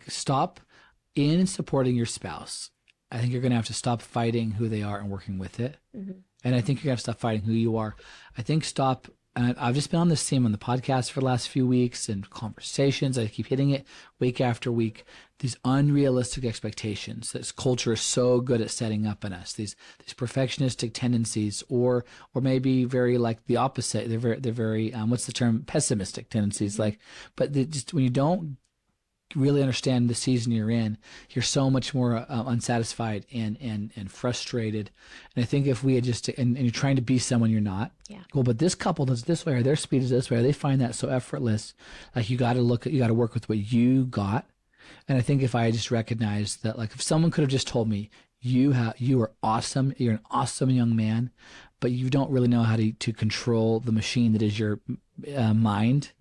stop in supporting your spouse. I think you're going to have to stop fighting who they are and working with it. Mm-hmm. And I think you're going to have to stop fighting who you are. I think stop. And I've just been on this theme on the podcast for the last few weeks and conversations. I keep hitting it week after week. These unrealistic expectations that this culture is so good at setting up in us. These perfectionistic tendencies, or maybe very like the opposite. They're very what's the term? Pessimistic tendencies. Like, but just when you don't really understand the season you're in, you're so much more unsatisfied and frustrated. And I think if we had just, and you're trying to be someone you're not. Yeah. Well, but this couple does this way, or their speed is this way, or they find that so effortless. Like, you got to work with what you got. And I think if I just recognized that, like, if someone could have just told me, you are awesome, you're an awesome young man, but you don't really know how to control the machine that is your mind,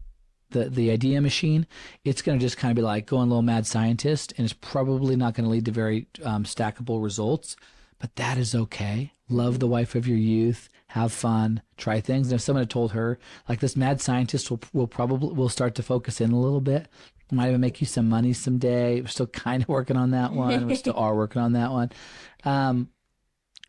the idea machine, it's going to just kind of be like going a little mad scientist, and it's probably not going to lead to very stackable results. But that is okay. Love the wife of your youth, have fun, try things. And if someone had told her, like, this mad scientist will start to focus in a little bit, might even make you some money someday. We're still kind of working on that one. We still are working on that one.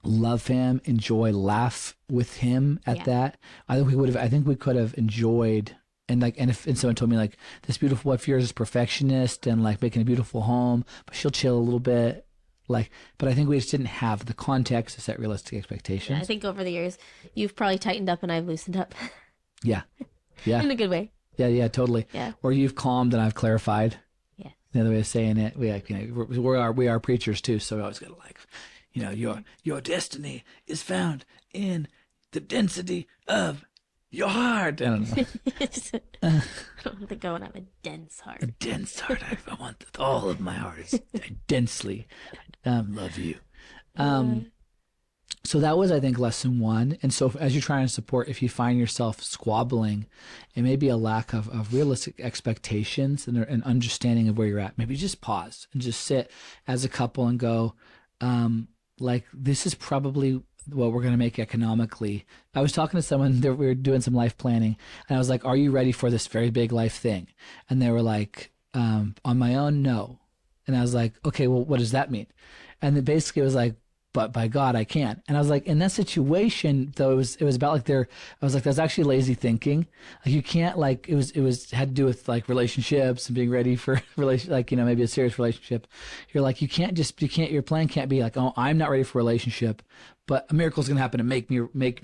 Love him, enjoy, laugh with him at that. I think we could have enjoyed. And if someone told me, like, this beautiful wife of yours is perfectionist and like making a beautiful home, but she'll chill a little bit, like, but I think we just didn't have the context to set realistic expectations. Yeah, I think over the years you've probably tightened up and I've loosened up. Yeah. In a good way. Yeah, totally. Yeah. Or you've calmed and I've clarified. Yeah. Another way of saying it. We are preachers too, so we always gotta, like, your destiny is found in the density of your heart. I don't know. I don't think I would have a dense heart. A dense heart. I want all of my heart is densely love you. So that was, I think, lesson one. And so as you're trying to support, if you find yourself squabbling, it may be a lack of realistic expectations and an understanding of where you're at. Maybe just pause and just sit as a couple and go, like, this is probably what we're going to make economically. I was talking to someone that we were doing some life planning, and I was like, are you ready for this very big life thing? And they were like, on my own, no. And I was like, okay, well, what does that mean? And then basically it was like, but by God, I can. And I was like, in that situation, though, it was about like I was like, that's actually lazy thinking. Like you can't like, had to do with like relationships and being ready for like, maybe a serious relationship. You're like, your plan can't be like, oh, I'm not ready for a relationship, but a miracle is going to happen to make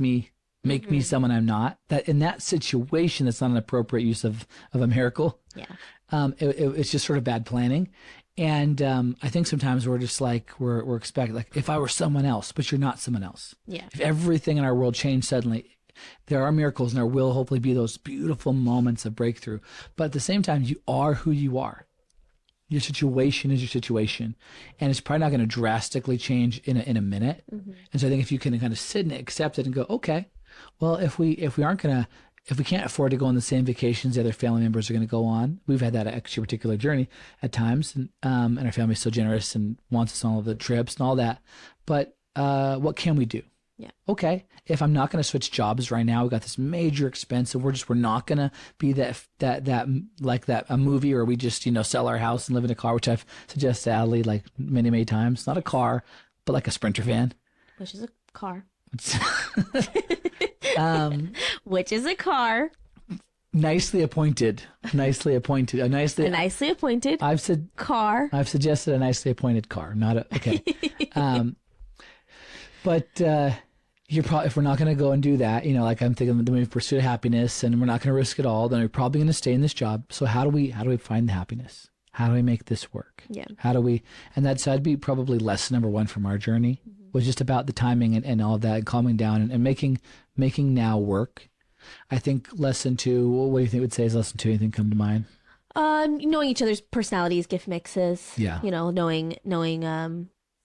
me someone I'm not. That in that situation, that's not an appropriate use of a miracle. Yeah. It's just sort of bad planning. And I think sometimes we're just like, we're expecting, like, if I were someone else, but you're not someone else. Yeah. If everything in our world changed suddenly, there are miracles and there will hopefully be those beautiful moments of breakthrough. But at the same time, you are who you are. Your situation is your situation. And it's probably not going to drastically change in a minute. Mm-hmm. And so I think if you can kind of sit and accept it and go, okay, well, if we can't afford to go on the same vacations the other family members are going to go on, we've had that actually particular journey at times, and our family's so generous and wants us on all of the trips and all that. But what can we do? Yeah. Okay, if I'm not going to switch jobs right now, we got this major expense, and we're not going to be that a movie where we just sell our house and live in a car, which I've suggested to Ali like many times. Not a car, but like a Sprinter van, Which is a car. Which is a car. Nicely appointed. A nicely appointed. I've said car. I've suggested a nicely appointed car. Not a okay. But you're probably, if we're not going to go and do that, like I'm thinking, then we pursue happiness, and we're not going to risk it all. Then we're probably going to stay in this job. So how do we find the happiness? How do we make this work? Yeah. And that'd be probably lesson number one from our journey, was just about the timing and all of that, and calming down and making now work. I think lesson two, what do you think would say is lesson two? Anything come to mind? Knowing each other's personalities, gift mixes. Yeah. Knowing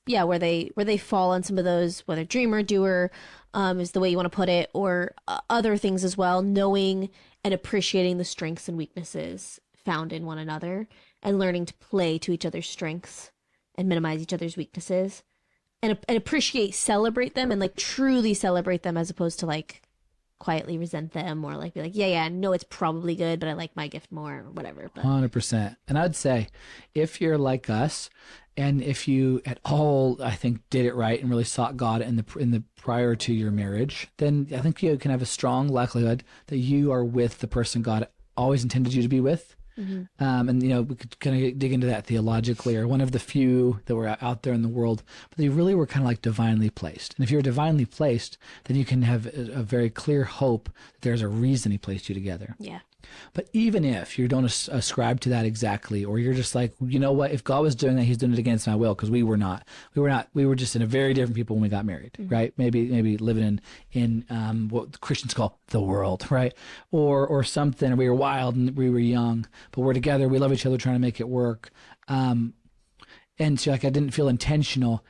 where they fall on some of those, whether dreamer, doer, is the way you want to put it, or other things as well. Knowing and appreciating the strengths and weaknesses found in one another, and learning to play to each other's strengths and minimize each other's weaknesses, and appreciate, celebrate them, and like truly celebrate them, as opposed to like quietly resent them, or like be like, yeah, no, it's probably good, but I like my gift more, or whatever. But 100%. And I'd say, if you're like us, and if you at all, I think, did it right and really sought God in the prior to your marriage, then I think you can have a strong likelihood that you are with the person God always intended you to be with. Mm-hmm. And we could kind of dig into that theologically, or one of the few that were out there in the world, but they really were kind of like divinely placed. And if you're divinely placed, then you can have a very clear hope that there's a reason He placed you together. Yeah. But even if you don't ascribe to that exactly, or you're just like, you know what, if God was doing that, He's doing it against my will, because we were not. We were just in a very different people when we got married, mm-hmm. right? Maybe living in what Christians call the world, right? Or something, or we were wild and we were young, but we're together, we love each other, trying to make it work. And so like I didn't feel intentional.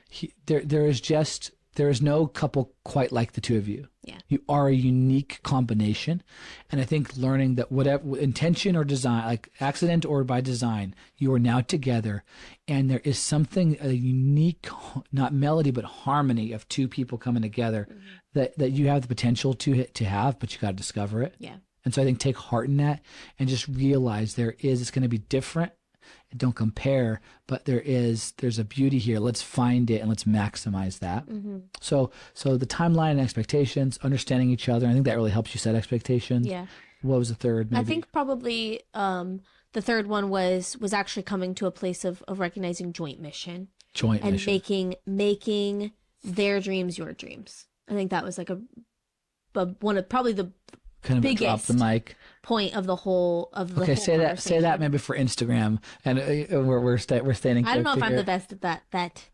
There is no couple quite like the two of you. Yeah. You are a unique combination. And I think learning that whatever intention or design, like accident or by design, you are now together. And there is something, a unique, not melody, but harmony of two people coming together, mm-hmm. that you have the potential to have, but you got to discover it. Yeah. And so I think take heart in that and just realize it's going to be different. Don't compare, but there's a beauty here. Let's find it and let's maximize that. Mm-hmm. So the timeline and expectations, understanding each other. I think that really helps you set expectations. Yeah. What was the third? Maybe? I think probably the third one was actually coming to a place of recognizing joint mission. And making their dreams your dreams. I think that was like one of probably the kind of biggest drop the mic point of the whole okay, say that maybe for Instagram, and we're staying. I don't know if I'm the best at that.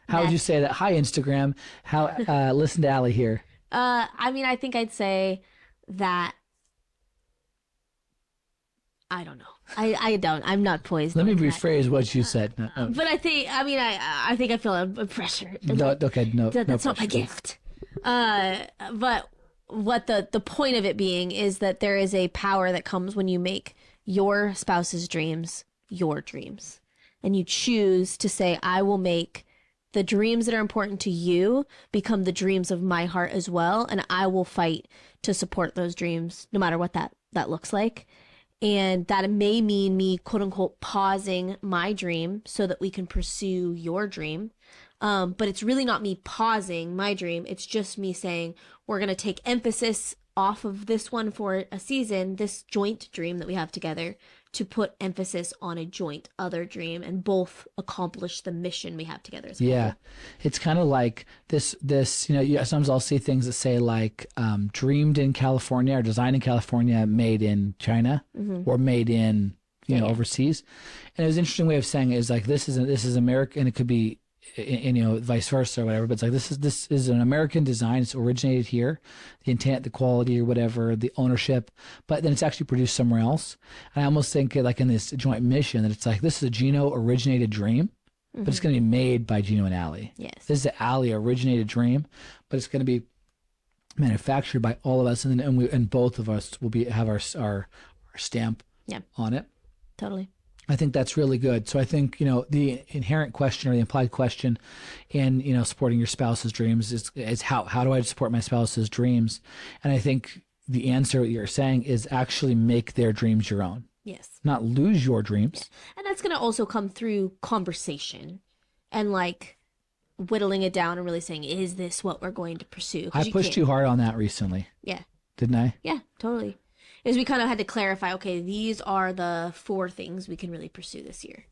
How would you say that? Hi Instagram. How listen to Ali here. I mean, I think I'd say that. I don't know. I don't. I'm not poised. Let me rephrase what you said. But I think. I mean, I think I feel a pressure. No, okay, no. That's not my gift. But what the point of it being is that there is a power that comes when you make your spouse's dreams your dreams, and you choose to say, I will make the dreams that are important to you become the dreams of my heart as well, and I will fight to support those dreams no matter what that looks like. And that may mean me, quote unquote, pausing my dream so that we can pursue your dream. But it's really not me pausing my dream. It's just me saying, we're going to take emphasis off of this one for a season, this joint dream that we have together, to put emphasis on a joint other dream and both accomplish the mission we have together as a Yeah. couple. It's kind of like this, sometimes I'll see things that say like dreamed in California or designed in California, made in China or made in, overseas. And it was an interesting way of saying it is like, this is America, and it could be, vice versa or whatever, but it's like, this is an American design. It's originated here, the intent, the quality or whatever, the ownership, but then it's actually produced somewhere else. And I almost think like in this joint mission that it's like, this is a Geno originated dream, but it's going to be made by Geno and Ali. Yes. This is the Ali originated dream, but it's going to be manufactured by all of us. And both of us will have our stamp on it. Totally. I think that's really good. So I think, the inherent question or the implied question in, supporting your spouse's dreams is how do I support my spouse's dreams? And I think the answer you're saying is actually make their dreams your own. Yes. Not lose your dreams. And that's going to also come through conversation and like whittling it down and really saying, is this what we're going to pursue? I pushed too hard on that recently. Yeah. Didn't I? Yeah, totally. Is we kind of had to clarify, okay, these are the 4 things we can really pursue this year.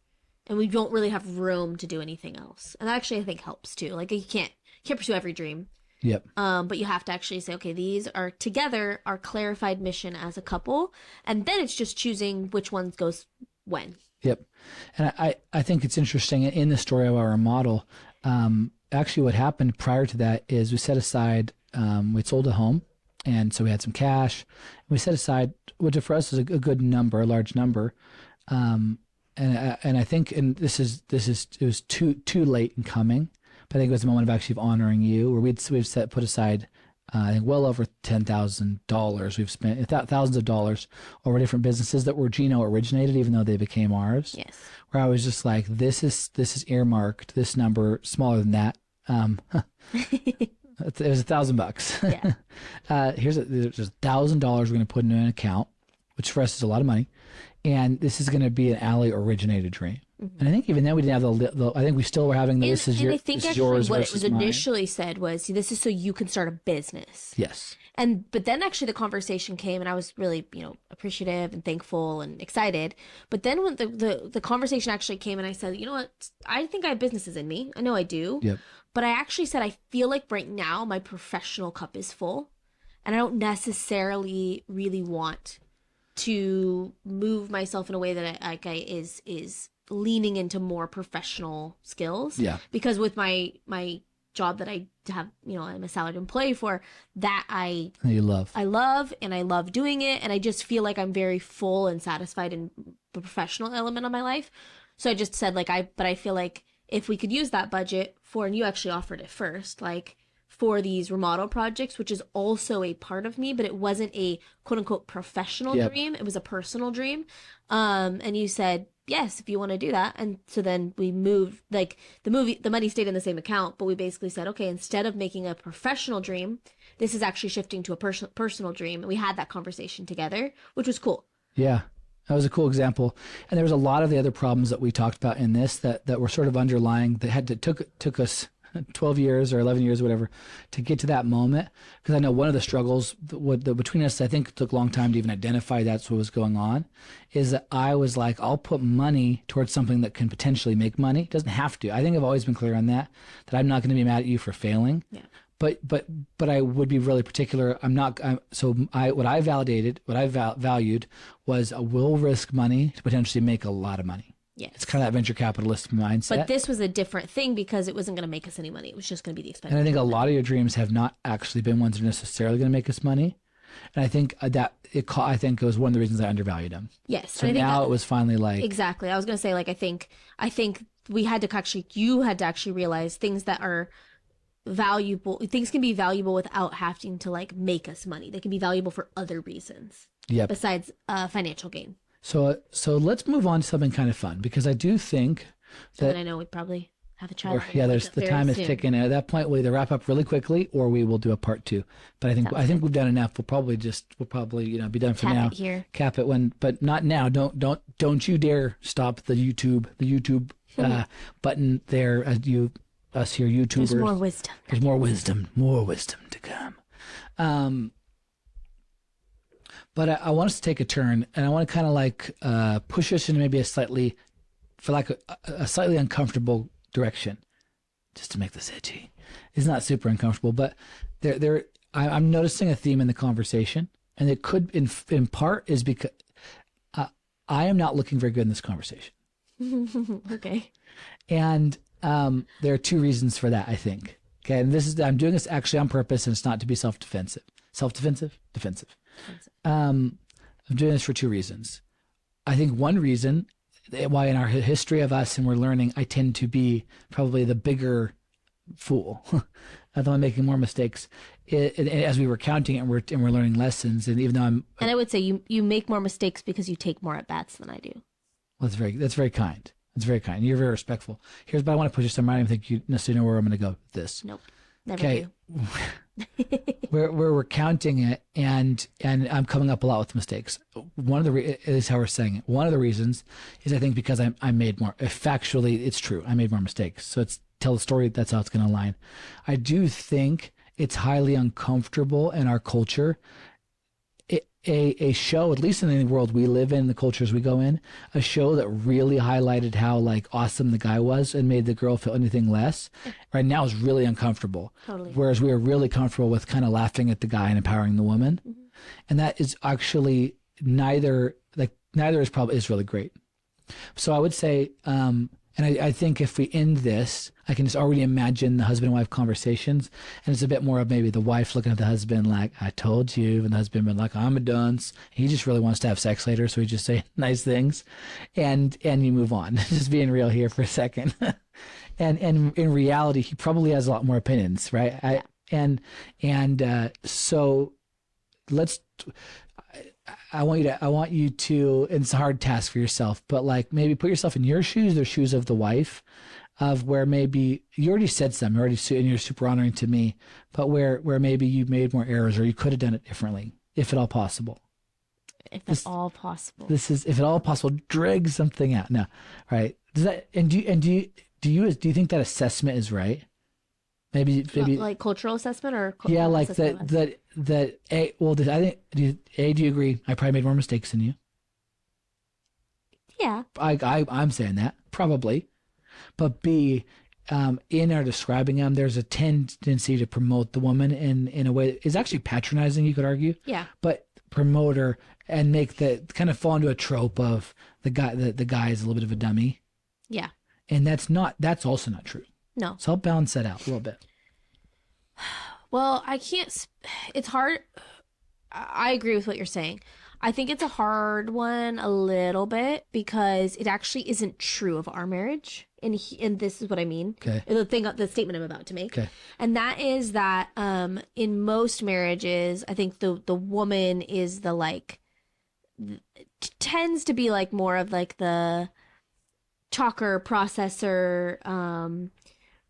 And we don't really have room to do anything else. And that actually I think helps too. Like you can't pursue every dream. Yep. But you have to actually say, okay, these are together our clarified mission as a couple. And then it's just choosing which one goes when. Yep. And I think it's interesting in the story of our model. Actually what happened prior to that is we set aside, we'd sold a home. And so we had some cash. We set aside, which for us is a good number, a large number. And I think, and it was too late in coming, but I think it was a moment of actually honoring you, where we've put aside, I think well over $10,000. We've spent thousands of dollars over different businesses that were Geno originated, even though they became ours. Yes. Where I was just like, this is earmarked. This number smaller than that. It was $1,000. Yeah. There's $1,000 we're going to put into an account, which for us is a lot of money, and this is going to be an Ali originated dream. And I think even then we didn't have I think we still were having this is I think this is actually yours what it versus was mine. initially said was, this is so you can start a business. Yes. But then actually the conversation came, and I was really, appreciative and thankful and excited. But then when the conversation actually came, and I said, you know what, I think I have businesses in me. I know I do. Yep. But I actually said, I feel like right now my professional cup is full, and I don't necessarily really want to move myself in a way that is leaning into more professional skills. Yeah. Because with my job that I have, I'm a salaried employee for, that I love, and I love doing it, and I just feel like I'm very full and satisfied in the professional element of my life. So I just said, but I feel like if we could use that budget for, and you actually offered it first, like for these remodel projects, which is also a part of me, but it wasn't a quote unquote professional dream. It was a personal dream. And you said, yes, if you want to do that. And so then we moved, like the money stayed in the same account, but we basically said, okay, instead of making a professional dream, this is actually shifting to a personal dream. And we had that conversation together, which was cool. Yeah. That was a cool example. And there was a lot of the other problems that we talked about in this that were sort of underlying that took us 12 years or 11 years or whatever to get to that moment. Because I know one of the struggles between us, I think it took a long time to even identify that's what was going on, is that I was like, I'll put money towards something that can potentially make money. It doesn't have to. I think I've always been clear on that I'm not going to be mad at you for failing. Yeah. But I would be really particular. What I valued was we'll risk money to potentially make a lot of money. Yes. It's kind of that venture capitalist mindset. But this was a different thing because it wasn't going to make us any money. It was just going to be the expense. And I think a lot of your dreams have not actually been ones that are necessarily going to make us money. And I think it was one of the reasons I undervalued them. Yes. So now it was finally like. Exactly. I was going to say, I think we had to you had to actually realize things that are valuable. Things can be valuable without having to make us money. They can be valuable for other reasons. Yep. Besides financial gain. So let's move on to something kind of fun, because I do think that I know we probably have a child. There's the time is ticking. And at that point, we'll either wrap up really quickly or we will do a part 2. But I think we've done enough. We'll probably be done for now. Cap it here. Cap it but not now. Don't you dare stop the YouTube button there as you us here There's more YouTubers. wisdom. There's more wisdom to come. Um, but I want us to take a turn, and I want to kind of like push us into maybe a slightly, for like a slightly uncomfortable direction, just to make this itchy. It's not super uncomfortable, but I'm noticing a theme in the conversation, and it could, in part, is because I am not looking very good in this conversation, Okay. and there are two reasons for that, I think. Okay, and I'm doing this actually on purpose, and it's not to be self-defensive. Self-defensive, defensive. I'm doing this for two reasons. I think one reason why in our history of us and we're learning, I tend to be probably the bigger fool. I thought I'm making more mistakes as we were counting it, and we're learning lessons. And even though And I would say you make more mistakes because you take more at bats than I do. well, that's very kind. That's very kind. You're very respectful. But I want to push you somewhere. I don't think you necessarily know where I'm going to go with this. Nope. Never Okay. do. where we're counting it, and I'm coming up a lot with mistakes. One of the is how we're saying it. One of the reasons is I think because I made more. Factually, it's true. I made more mistakes. So it's tell the story. That's how it's going to align. I do think it's highly uncomfortable in our culture. A show, at least in the world we live in, the cultures we go in, a show that really highlighted how like awesome the guy was and made the girl feel anything less, right now is really uncomfortable. Totally. Whereas we are really comfortable with kind of laughing at the guy and empowering the woman. Mm-hmm. And that is actually neither is really great. So I would say, and I think if we end this, I can just already imagine the husband and wife conversations. And it's a bit more of maybe the wife looking at the husband like, I told you. And the husband been like, I'm a dunce. He just really wants to have sex later. So he just say nice things. And you move on. Just being real here for a second. and in reality, he probably has a lot more opinions, right? So let's... I want you to, and it's a hard task for yourself, but like maybe put yourself in your shoes, the shoes of the wife, of where maybe you already said something, and you're super honoring to me, but where maybe you made more errors or you could have done it differently, if at all possible. If at all possible. This is, if at all possible, drag something out. No, right? Does that, do you think that assessment is right? Maybe like cultural assessment or yeah, like that. I think. Do you agree? I probably made more mistakes than you. Yeah. I'm saying that probably, but B, in our describing them, there's a tendency to promote the woman in a way that is actually patronizing. You could argue. Yeah. But promote her and make the kind of fall into a trope of the guy. The guy is a little bit of a dummy. Yeah. And that's also not true. No. So I'll balance that out a little bit. Well, I can't. It's hard. I agree with what you're saying. I think it's a hard one a little bit because it actually isn't true of our marriage. And this is what I mean. Okay. The statement I'm about to make. Okay. And that is that in most marriages, I think the woman is the like tends to be like more of like the talker, processor,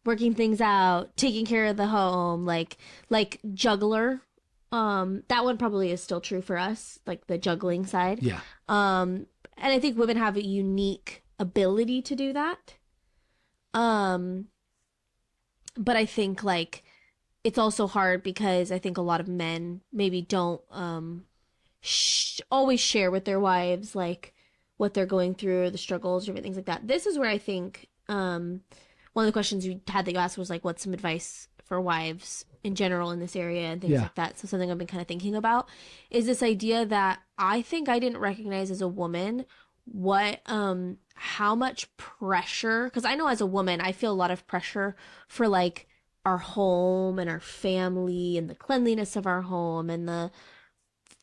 working things out, taking care of the home, like juggler. That one probably is still true for us, like the juggling side. Yeah. And I think women have a unique ability to do that. But I think like it's also hard because I think a lot of men maybe don't always share with their wives like what they're going through, the struggles, or things like that. This is where I think one of the questions you had that you asked was like, what's some advice for wives in general in this area and things like that. So something I've been kind of thinking about is this idea that I think I didn't recognize as a woman what how much pressure, because I know as a woman I feel a lot of pressure for like our home and our family and the cleanliness of our home and the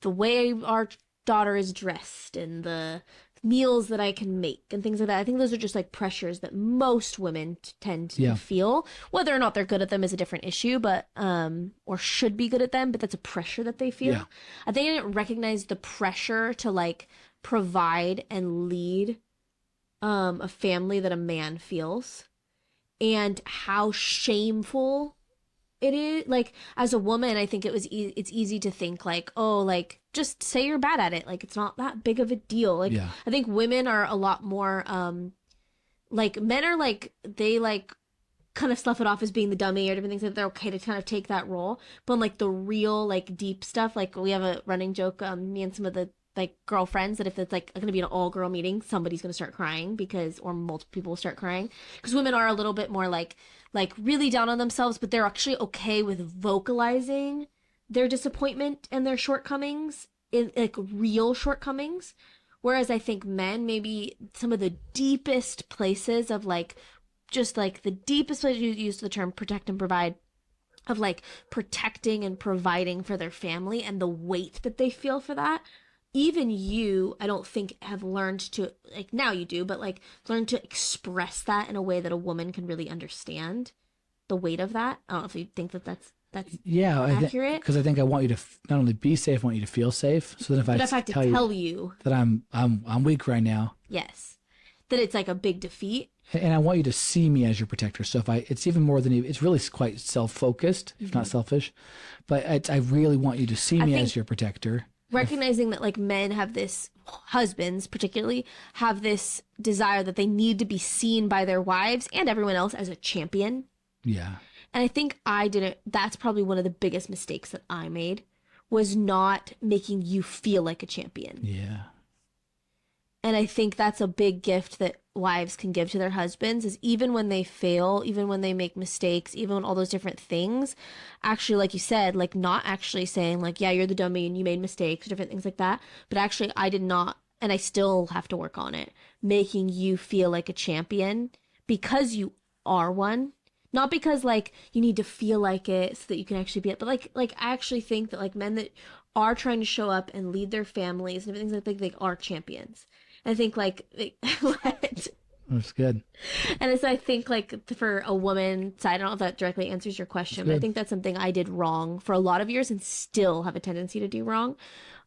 way our daughter is dressed and the meals that I can make and things like that. I think those are just like pressures that most women tend to feel. Whether or not they're good at them is a different issue, but or should be good at them, but that's a pressure that they feel. I think I didn't recognize the pressure to like provide and lead a family that a man feels and how shameful it is. Like as a woman, I think it's easy to think like, oh, like just say you're bad at it, like it's not that big of a deal. Like I think women are a lot more like men are like they like kind of slough it off as being the dummy or different things that they're okay to kind of take that role. But in like the real like deep stuff, like we have a running joke, me and some of the like girlfriends, that if it's like going to be an all girl meeting, somebody's going to start crying because, or multiple people will start crying because women are a little bit more like really down on themselves, but they're actually okay with vocalizing their disappointment and their shortcomings, in like real shortcomings. Whereas I think men, maybe some of the deepest places of like, just like the deepest place, you use the term protect and provide, of like protecting and providing for their family and the weight that they feel for that. Even you, I don't think, have learned to, like now you do, but like learn to express that in a way that a woman can really understand the weight of that. I don't know if you think that that's Yeah, accurate. because I think I want you to not only be safe, I want you to feel safe. So then But if I have to tell you that I'm weak right now, yes, that it's like a big defeat. and I want you to see me as your protector. So it's even more than it's really quite self-focused, if not selfish. But I really want you to see me as your protector. Recognizing that like men have this, husbands particularly have this desire that they need to be seen by their wives and everyone else as a champion. Yeah. And I think that's probably one of the biggest mistakes that I made, was not making you feel like a champion. Yeah. And I think that's a big gift that wives can give to their husbands, is even when they fail, even when they make mistakes, even when all those different things, actually, like you said, like not actually saying like, yeah, you're the dummy and you made mistakes, different things like that. But actually, I did not, and I still have to work on it, making you feel like a champion because you are one. Not because like you need to feel like it so that you can actually be it, but like I actually think that like men that are trying to show up and lead their families and everything, I think they are champions. I think like what? That's good. And so I think like for a woman side, I don't know if that directly answers your question, but I think that's something I did wrong for a lot of years and still have a tendency to do wrong.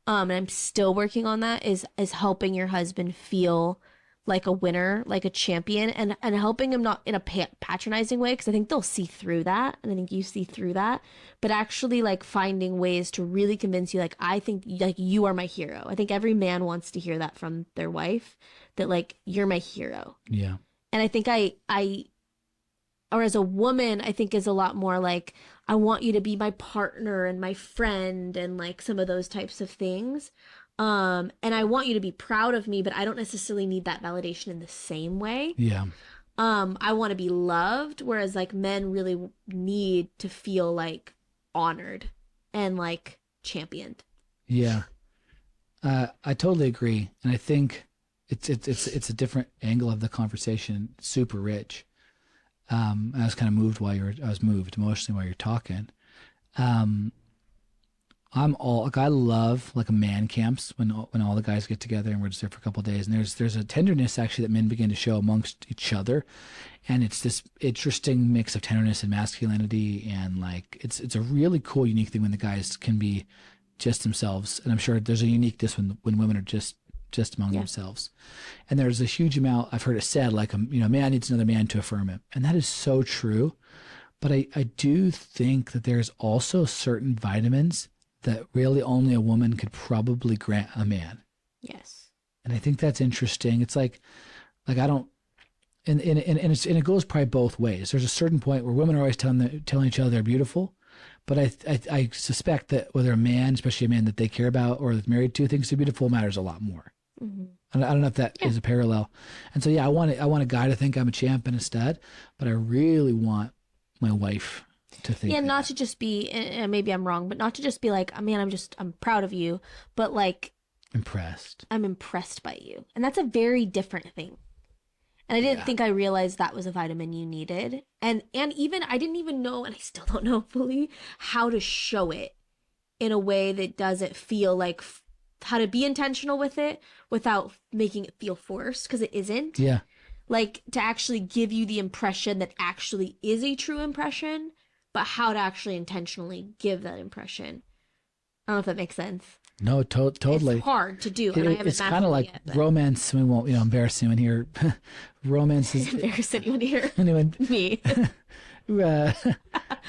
And I'm still working on that, is helping your husband feel like a winner, like a champion, and helping him not in a patronizing way, because I think they'll see through that, and I think you see through that, but actually like finding ways to really convince you, like, I think like you are my hero. I think every man wants to hear that from their wife, that like you're my hero. Yeah. And I think or as a woman, I think is a lot more like, I want you to be my partner and my friend and like some of those types of things. And I want you to be proud of me, but I don't necessarily need that validation in the same way. Yeah. I want to be loved, whereas like men really need to feel like honored and like championed. Yeah. I totally agree. And I think it's a different angle of the conversation. It's super rich. I was kind of I was moved emotionally while you're talking. I love like a man camps when all the guys get together and we're just there for a couple of days. And there's a tenderness actually that men begin to show amongst each other. And it's this interesting mix of tenderness and masculinity. And like, it's a really cool, unique thing when the guys can be just themselves. And I'm sure there's a uniqueness when women are just among themselves. And there's a huge amount, I've heard it said, like, a man needs another man to affirm him. And that is so true. But I do think that there's also certain vitamins that really only a woman could probably grant a man. Yes. And I think that's interesting. It's like I don't, and it goes probably both ways. There's a certain point where women are always telling each other they're beautiful, but I suspect that whether a man, especially a man that they care about or is married to, thinks they're beautiful, matters a lot more. Mm-hmm. And I don't know if that is a parallel. And so I want a guy to think I'm a champ and a stud, but I really want my wife to think. Yeah, not to just be, and maybe I'm wrong, but not to just be like, man, I'm proud of you, but like impressed. I'm impressed by you. And that's a very different thing. And I didn't think I realized that was a vitamin you needed. And even, I didn't even know, and I still don't know fully, how to show it in a way that doesn't feel like, how to be intentional with it without making it feel forced, because it isn't. Yeah. Like, to actually give you the impression that actually is a true impression, but how to actually intentionally give that impression. I don't know if that makes sense. No, totally. It's hard to do, and I haven't. It's kind of like romance. We won't, embarrass anyone here. Romance is embarrass anyone here. Anyone? Me. Kind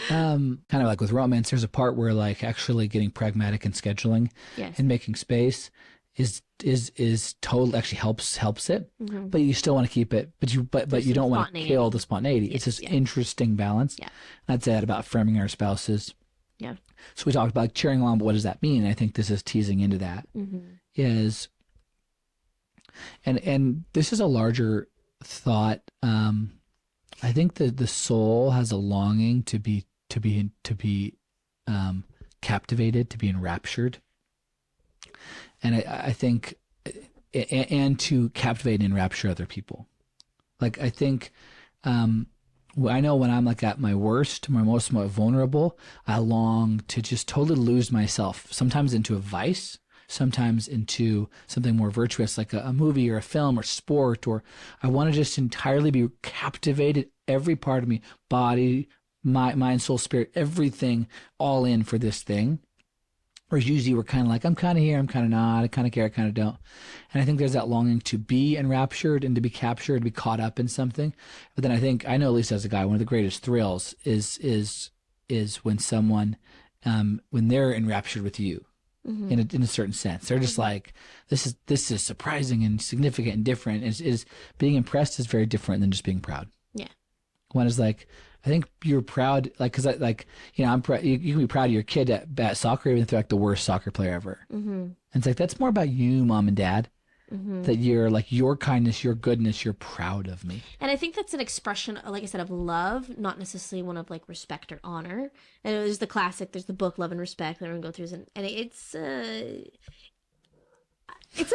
of like with romance, there's a part where like actually getting pragmatic and scheduling, and making space is total actually helps it, Mm-hmm. but you still want to keep it, but you don't want to kill the spontaneity. It's this interesting balance. Yeah. I'd say that about affirming our spouses. Yeah. So we talked about like, cheering along, but what does that mean? I think this is teasing into that. Mm-hmm. Is and this is a larger thought. I think that the soul has a longing to be captivated, to be enraptured, and I think and to captivate and enrapture other people. Like I think I know when I'm like at my worst, my most vulnerable, I long to just totally lose myself, sometimes into a vice, sometimes into something more virtuous, like a movie or a film or sport, or I want to just entirely be captivated, every part of me, body, mind, soul, spirit, everything, all in for this thing. Whereas usually we're kind of like, I'm kind of here, I'm kind of not, I kind of care, I kind of don't. And I think there's that longing to be enraptured and to be captured, to be caught up in something. But then I know at least as a guy, one of the greatest thrills is when someone, when they're enraptured with you. Mm-hmm. In a certain sense, they're just like, this is surprising and significant and different. Is being impressed is very different than just being proud. Yeah. One is like, I think you're proud, like, because I'm proud. You can be proud of your kid at soccer, even if they're like the worst soccer player ever. Mm-hmm. And it's like that's more about you, mom and dad. Mm-hmm. That you're like your kindness, your goodness, you're proud of me. And I think that's an expression, like I said, of love, not necessarily one of like respect or honor. And there's the classic, there's the book Love and Respect that everyone go through, and it's an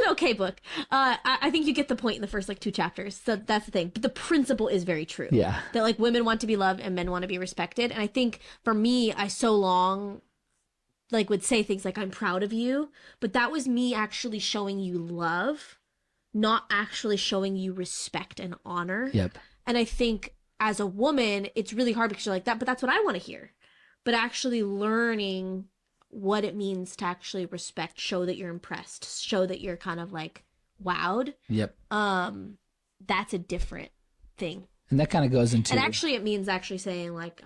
okay book. I think you get the point in the first like 2 chapters. So that's the thing. But the principle is very true. Yeah. That like women want to be loved and men want to be respected. And I think for me, I so long like would say things like I'm proud of you, but that was me actually showing you love, not actually showing you respect and honor. Yep. And I think as a woman, it's really hard because you're like that, but that's what I want to hear. But actually learning what it means to actually respect, show that you're impressed, show that you're kind of like wowed. Yep. That's a different thing. And that kind of goes into. And actually, it means actually saying like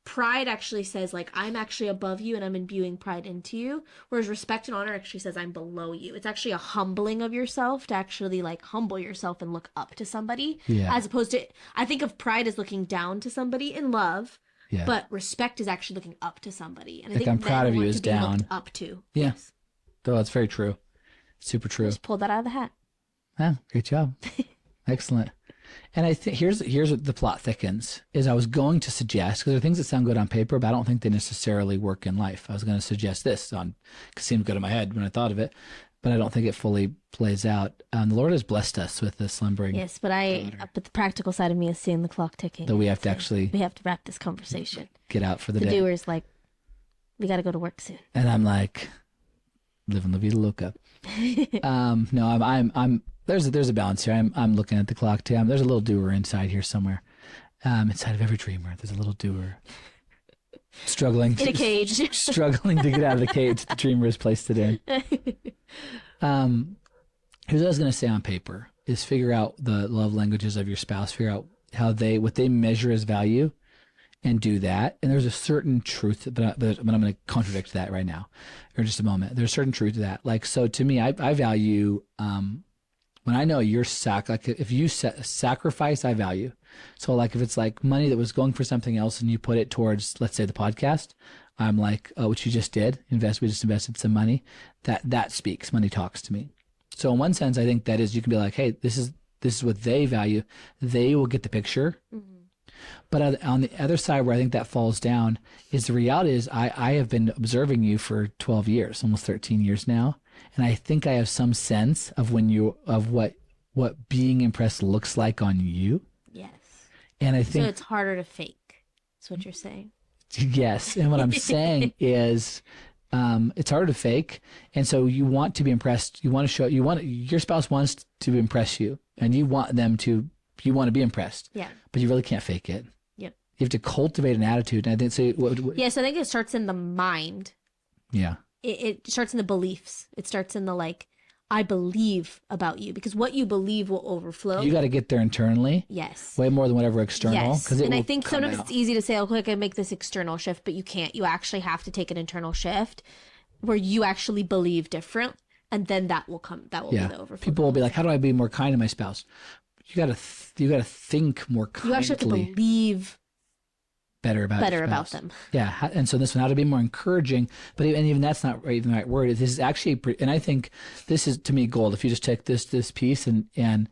pride actually says like I'm actually above you and I'm imbuing pride into you, whereas respect and honor actually says I'm below you. It's actually a humbling of yourself to actually like humble yourself and look up to somebody, as opposed to, I think of pride as looking down to somebody in love, but respect is actually looking up to somebody. And I think I'm proud of you is down. Looked up to. Yeah. Yes. Oh, that's very true. Super true. Just pulled that out of the hat. Yeah, great job. Excellent. And I think here's what the plot thickens is I was going to suggest, because there are things that sound good on paper, but I don't think they necessarily work in life. I was going to suggest this because it seemed good in my head when I thought of it, but I don't think it fully plays out. The Lord has blessed us with the slumbering. Yes, but the practical side of me is seeing the clock ticking. That we have to we have to wrap this conversation. Get out for the day. day. The doer's like, we got to go to work soon. And I'm like, living la vida loca. No, I'm. There's a balance here. I'm looking at the clock too. There's a little doer inside here somewhere. Inside of every dreamer, there's a little doer struggling in a cage, struggling to get out of the cage the dreamer has placed it in. Here's what I was going to say on paper: is figure out the love languages of your spouse. Figure out what they measure as value, and do that. And there's a certain truth, but I'm going to contradict that right now, or in just a moment. There's a certain truth to that. Like so, to me, I value. When I know you're like if you sacrifice, I value. So like if it's like money that was going for something else and you put it towards, let's say the podcast, I'm like, oh, what you just did, we just invested some money. That speaks. Money talks to me. So in one sense, I think that is, you can be like, hey, this is what they value. They will get the picture. Mm-hmm. But on the other side where I think that falls down is the reality is I have been observing you for 12 years, almost 13 years now. And I think I have some sense of what being impressed looks like on you. Yes. And I think so it's harder to fake. That's what you're saying. Yes. And what I'm saying is it's harder to fake. And so you want to be impressed. Your spouse wants to impress you and you want to be impressed. Yeah. But you really can't fake it. Yep. You have to cultivate an attitude. And I think so. Yes, I think it starts in the mind. Yeah. It starts in the beliefs. It starts in the like, I believe about you, because what you believe will overflow. You got to get there internally. Yes. Way more than whatever external. Yes. And I think sometimes it's easy to say, okay, I can make this external shift, but you can't. You actually have to take an internal shift where you actually believe different. and then that will come. That will be Yeah. the overflow. People will be like, how do I be more kind to my spouse? You got to you got to think more You actually have to kindly, believe better about your better about spouse. them. Yeah. And so this one, how to be more encouraging, but even that's not even the right word. This is actually, and I think this is to me gold. If you just take this piece and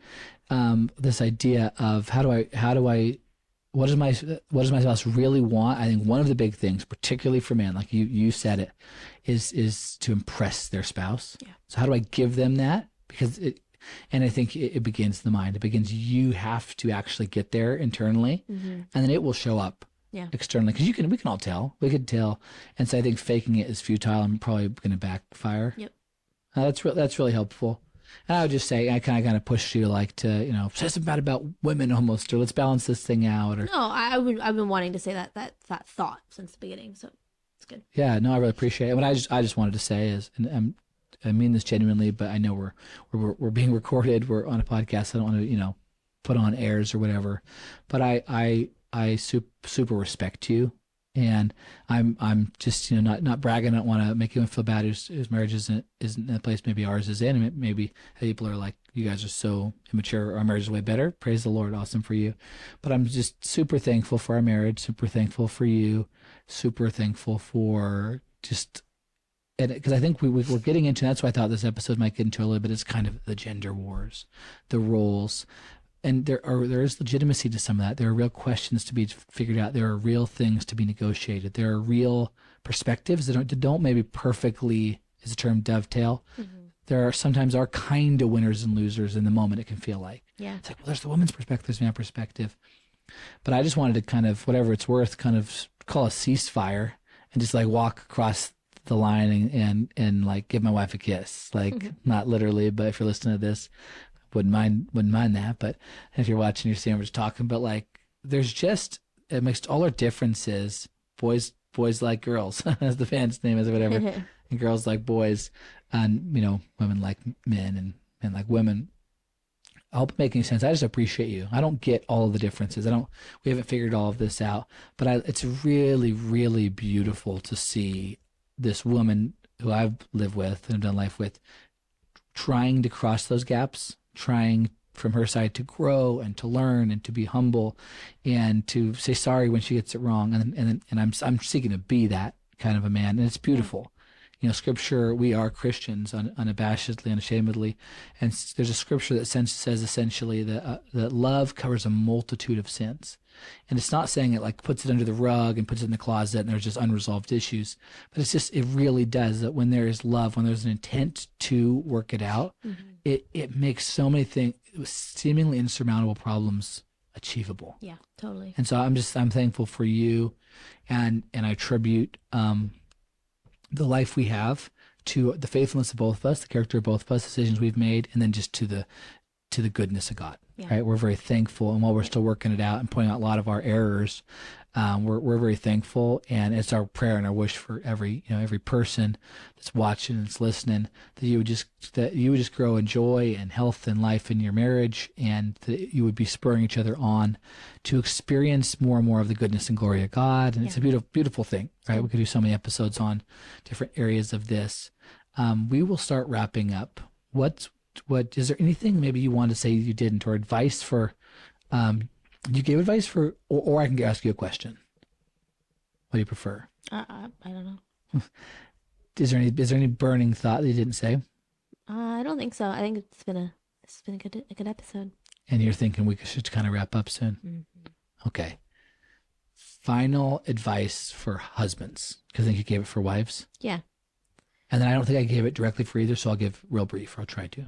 this idea of how do I what does my spouse really want? I think one of the big things, particularly for men, like you said it, is to impress their spouse. Yeah. So how do I give them that? Because and I think it begins in the mind. It begins, you have to actually get there internally, and then it will show up Yeah. externally. Because we can all tell. We can tell. And so I think faking it is futile and probably going to backfire. Yep. That's really helpful. And I would just say, I kind of push you like to, say something bad about women almost, or let's balance this thing out. Or No, I've been wanting to say that thought since the beginning, so it's good. yeah, no, I really appreciate it. What I just wanted to say is, and I mean this genuinely, but I know we're being recorded. We're on a podcast. I don't want to, put on airs or whatever. But I super respect you, and I'm just not bragging. I don't want to make anyone feel bad whose marriage isn't in the place maybe ours is in. And maybe people are like, you guys are so immature. Our marriage is way better. Praise the Lord. Awesome for you. But I'm just super thankful for our marriage. Super thankful for you. Super thankful for just. And because I think we're getting into, that's why I thought this episode might get into a little bit, it's kind of the gender wars, the roles. And there is legitimacy to some of that. There are real questions to be figured out. There are real things to be negotiated. There are real perspectives that don't maybe perfectly, is the term, dovetail. Mm-hmm. There are sometimes kind of winners and losers in the moment, it can feel like. Yeah. It's like, well, there's the woman's perspective, there's my perspective. But I just wanted to kind of, whatever it's worth, kind of call a ceasefire and just like walk across the line and like give my wife a kiss, like not literally, but if you're listening to this, wouldn't mind that. But if you're watching, you're seeing we're just talking. But like, there's just amidst all our differences, boys like girls, as the band's name is, or whatever, and girls like boys, and women like men, and men like women. I hope it makes any sense. I just appreciate you. I don't get all of the differences. We haven't figured all of this out, but it's really, really beautiful to see this woman who I've lived with and have done life with, trying to cross those gaps, trying from her side to grow and to learn and to be humble and to say sorry when she gets it wrong. And I'm seeking to be that kind of a man. And it's beautiful. Scripture, we are Christians unabashedly, unashamedly. And there's a scripture that says essentially that love covers a multitude of sins. And it's not saying it like puts it under the rug and puts it in the closet and there's just unresolved issues. But it really does that when there is love, when there's an intent to work it out, it makes so many things, seemingly insurmountable problems achievable. Yeah, totally. And so I'm thankful for you and I attribute the life we have to the faithfulness of both of us, the character of both of us, decisions we've made, and then just to the goodness of God. Yeah. Right? We're very thankful, and while we're still working it out and pointing out a lot of our errors, we're very thankful, and it's our prayer and our wish for every person that's watching and that's listening that you would just grow in joy and health and life in your marriage, and that you would be spurring each other on to experience more and more of the goodness and glory of God. And it's a beautiful, beautiful thing, right? We could do so many episodes on different areas of this. We will start wrapping up. What is there anything maybe you want to say you didn't, or advice for? You gave advice for, or I can ask you a question. What do you prefer? I don't know. Is there any burning thought that you didn't say? I don't think so. I think it's been a good episode. And you're thinking we should kind of wrap up soon. Mm-hmm. Okay. Final advice for husbands, because I think you gave it for wives. Yeah. And then I don't think I gave it directly for either, so I'll give real brief. I'll try to.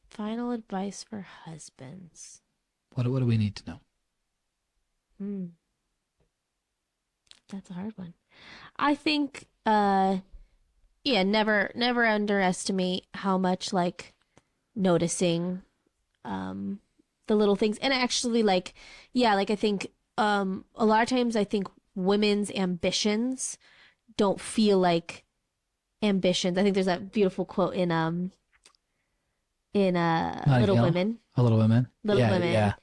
Final advice for husbands. What do we need to know? That's a hard one. I think, never underestimate how much like noticing, the little things, and actually like, I think, a lot of times I think women's ambitions don't feel like ambitions. I think there's that beautiful quote in Little Women. Little Women. Little Women. Yeah.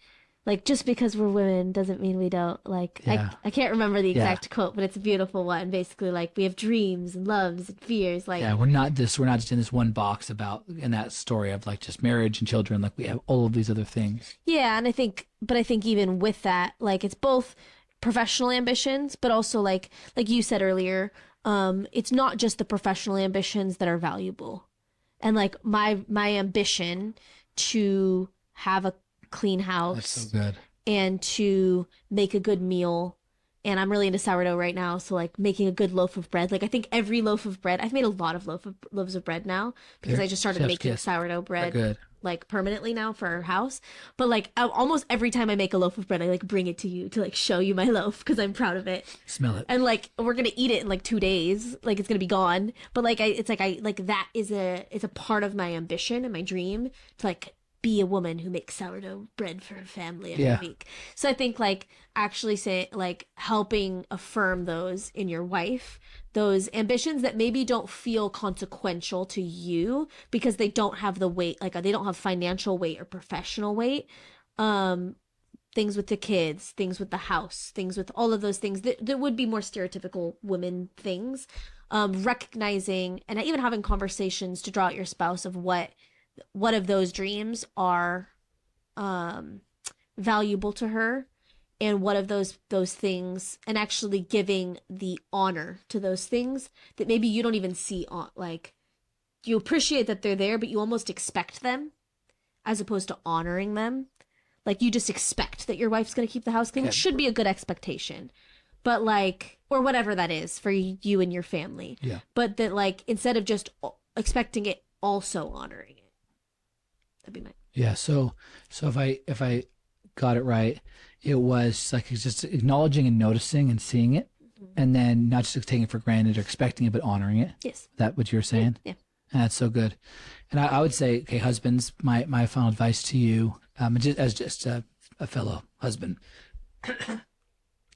like just because we're women doesn't mean we don't like Yeah. I can't remember the Yeah. exact quote, but it's a beautiful one. Basically, like we have dreams and loves and fears. Yeah, Like we're not just in this one box about in that story of like just marriage and children. Like we have all of these other things. yeah, and I think even with that, like it's both professional ambitions, but also like you said earlier, it's not just the professional ambitions that are valuable. And like my ambition to have a clean That's so house good. and to make a good meal. And I'm really into sourdough right now, so like making a good loaf of bread. Like I think every loaf of bread, I've made a lot of loaves of bread now because They're I just started chef's making kiss. sourdough They're bread good. like permanently now for our house. But like almost every time I make a loaf of bread, I like bring it to you to like show you my loaf because I'm proud of it. Smell it. And like we're gonna eat it in like 2 days, like it's gonna be gone. But like I like that is a part of my ambition and my dream to like be a woman who makes sourdough bread for her family every Yeah. week. So I think like actually say like helping affirm those in your wife, those ambitions that maybe don't feel consequential to you because they don't have the weight, like they don't have financial weight or professional weight. Um, Things with the kids, things with the house, things with all of those things that would be more stereotypical women things. Recognizing and even having conversations to draw out your spouse of what of those dreams are um, valuable to her and what of those things, and actually giving the honor to those things that maybe you don't even see on, like you appreciate that they're there but you almost expect them as opposed to honoring them. Like you just expect that your wife's going to keep the house clean, which Okay. should be a good expectation. But like, or whatever that is for you and your family. Yeah. But that like, instead of just expecting it, also honoring it. That'd be my. Yeah. So if I got it right, it was like it's just acknowledging and noticing and seeing it, and then not just taking it for granted or expecting it, but honoring it. Yes. Is that what you're saying? Yeah. And that's so good. And I would say, okay, husbands, my final advice to you, as just a fellow husband,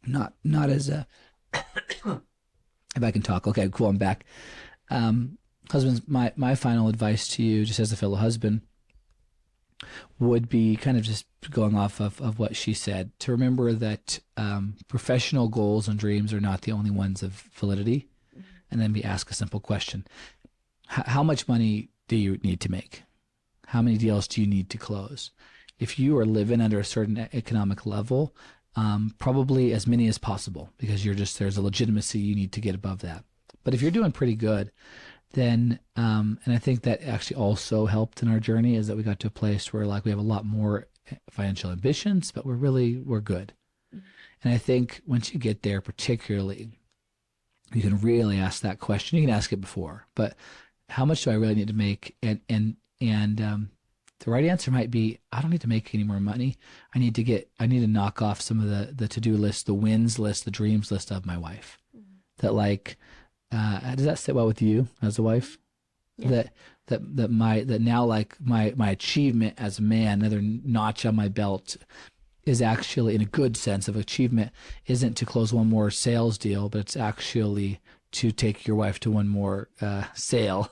not as a. If I can talk, okay, cool, I'm back. Husbands, my final advice to you, just as a fellow husband, would be kind of just going off of what she said, to remember that professional goals and dreams are not the only ones of validity, and then be ask a simple question: how much money do you need to make? How many deals do you need to close? If you are living under a certain economic level, probably as many as possible, because there's a legitimacy you need to get above that. But if you're doing pretty good, then and I think that actually also helped in our journey, is that we got to a place where like we have a lot more financial ambitions, but we're good. And I think once you get there, particularly, you can really ask that question. You can ask it before, but how much do I really need to make? And the right answer might be, I don't need to make any more money. I need to knock off some of the to-do list, the wins list, the dreams list of my wife. That like, does that sit well with you as a wife? Yeah. That now like my achievement as a man, another notch on my belt, is actually, in a good sense of achievement, isn't to close one more sales deal, but it's actually to take your wife to one more sale.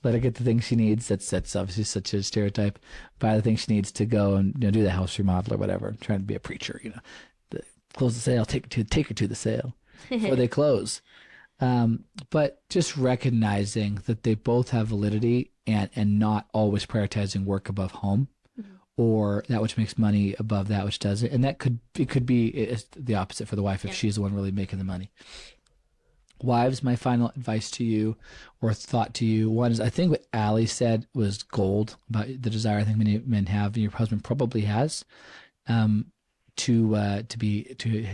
Let her get the things she needs. That's obviously such a stereotype. Buy the things she needs to go and do the house remodel or whatever. I'm trying to be a preacher, close the sale, take her to the sale before they close. But just recognizing that they both have validity, and not always prioritizing work above home, or that which makes money above that which doesn't. And it could be it's the opposite for the wife if she's the one really making the money. Wives, my final advice to you, or thought to you, one is, I think what Ali said was gold about the desire I think many men have, and your husband probably has, to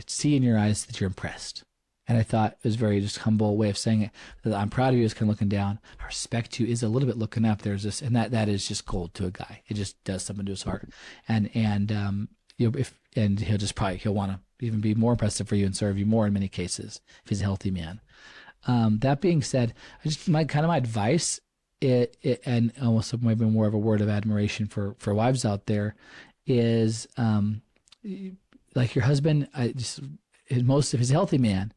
see in your eyes that you're impressed. And I thought it was very just humble way of saying it, that I'm proud of you is kind of looking down. I respect you is a little bit looking up. There's this, and that is just gold to a guy. It just does something to his heart. And he'll want to even be more impressive for you and serve you more in many cases if he's a healthy man. That being said, my advice, and almost maybe more of a word of admiration for wives out there, is like your husband. If he's a healthy man,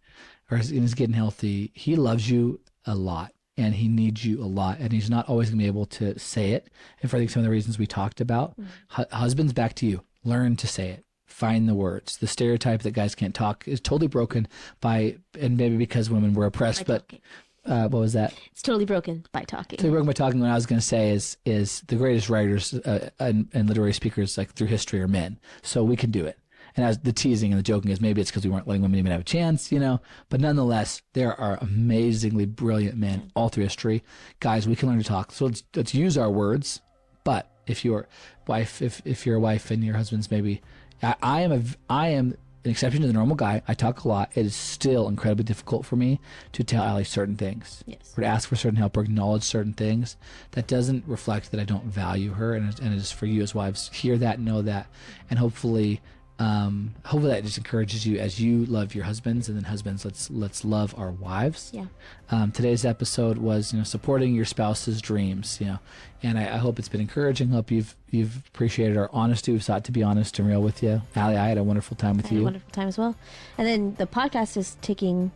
or he's getting healthy, he loves you a lot, and he needs you a lot, and he's not always going to be able to say it. And for I think some of the reasons we talked about, husbands, back to you, learn to say it. Find the words. The stereotype that guys can't talk is totally broken and maybe because women were oppressed, but what was that? It's totally broken by talking. Totally broken by talking. What I was going to say is the greatest writers and literary speakers like through history are men. So we can do it. And as the teasing and the joking is maybe it's because we weren't letting women even have a chance, but nonetheless, there are amazingly brilliant men all through history. Guys, we can learn to talk. So let's use our words. But if you're a wife and your husband's maybe, I am an exception to the normal guy. I talk a lot. It is still incredibly difficult for me to tell Ali certain things. Yes. Or to ask for certain help or acknowledge certain things. That doesn't reflect that I don't value her. And it is for you as wives, hear that, know that, and hopefully that just encourages you as you love your husbands, and then husbands, let's love our wives. Yeah. Today's episode was supporting your spouse's dreams, and I hope it's been encouraging. Hope you've appreciated our honesty. We've sought to be honest and real with you. Ali, I had a wonderful time with you. I had a wonderful time as well. And then the podcast is taking.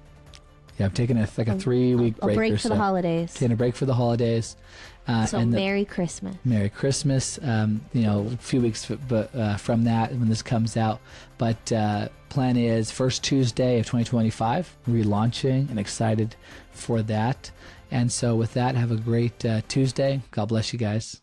Yeah, I'm taking a 3-week break. A break or for so. the holidays. Taking a break for the holidays. So Merry Christmas. Merry Christmas. A few weeks from that when this comes out. But plan is first Tuesday of 2025, relaunching, and excited for that. And so with that, have a great Tuesday. God bless you guys.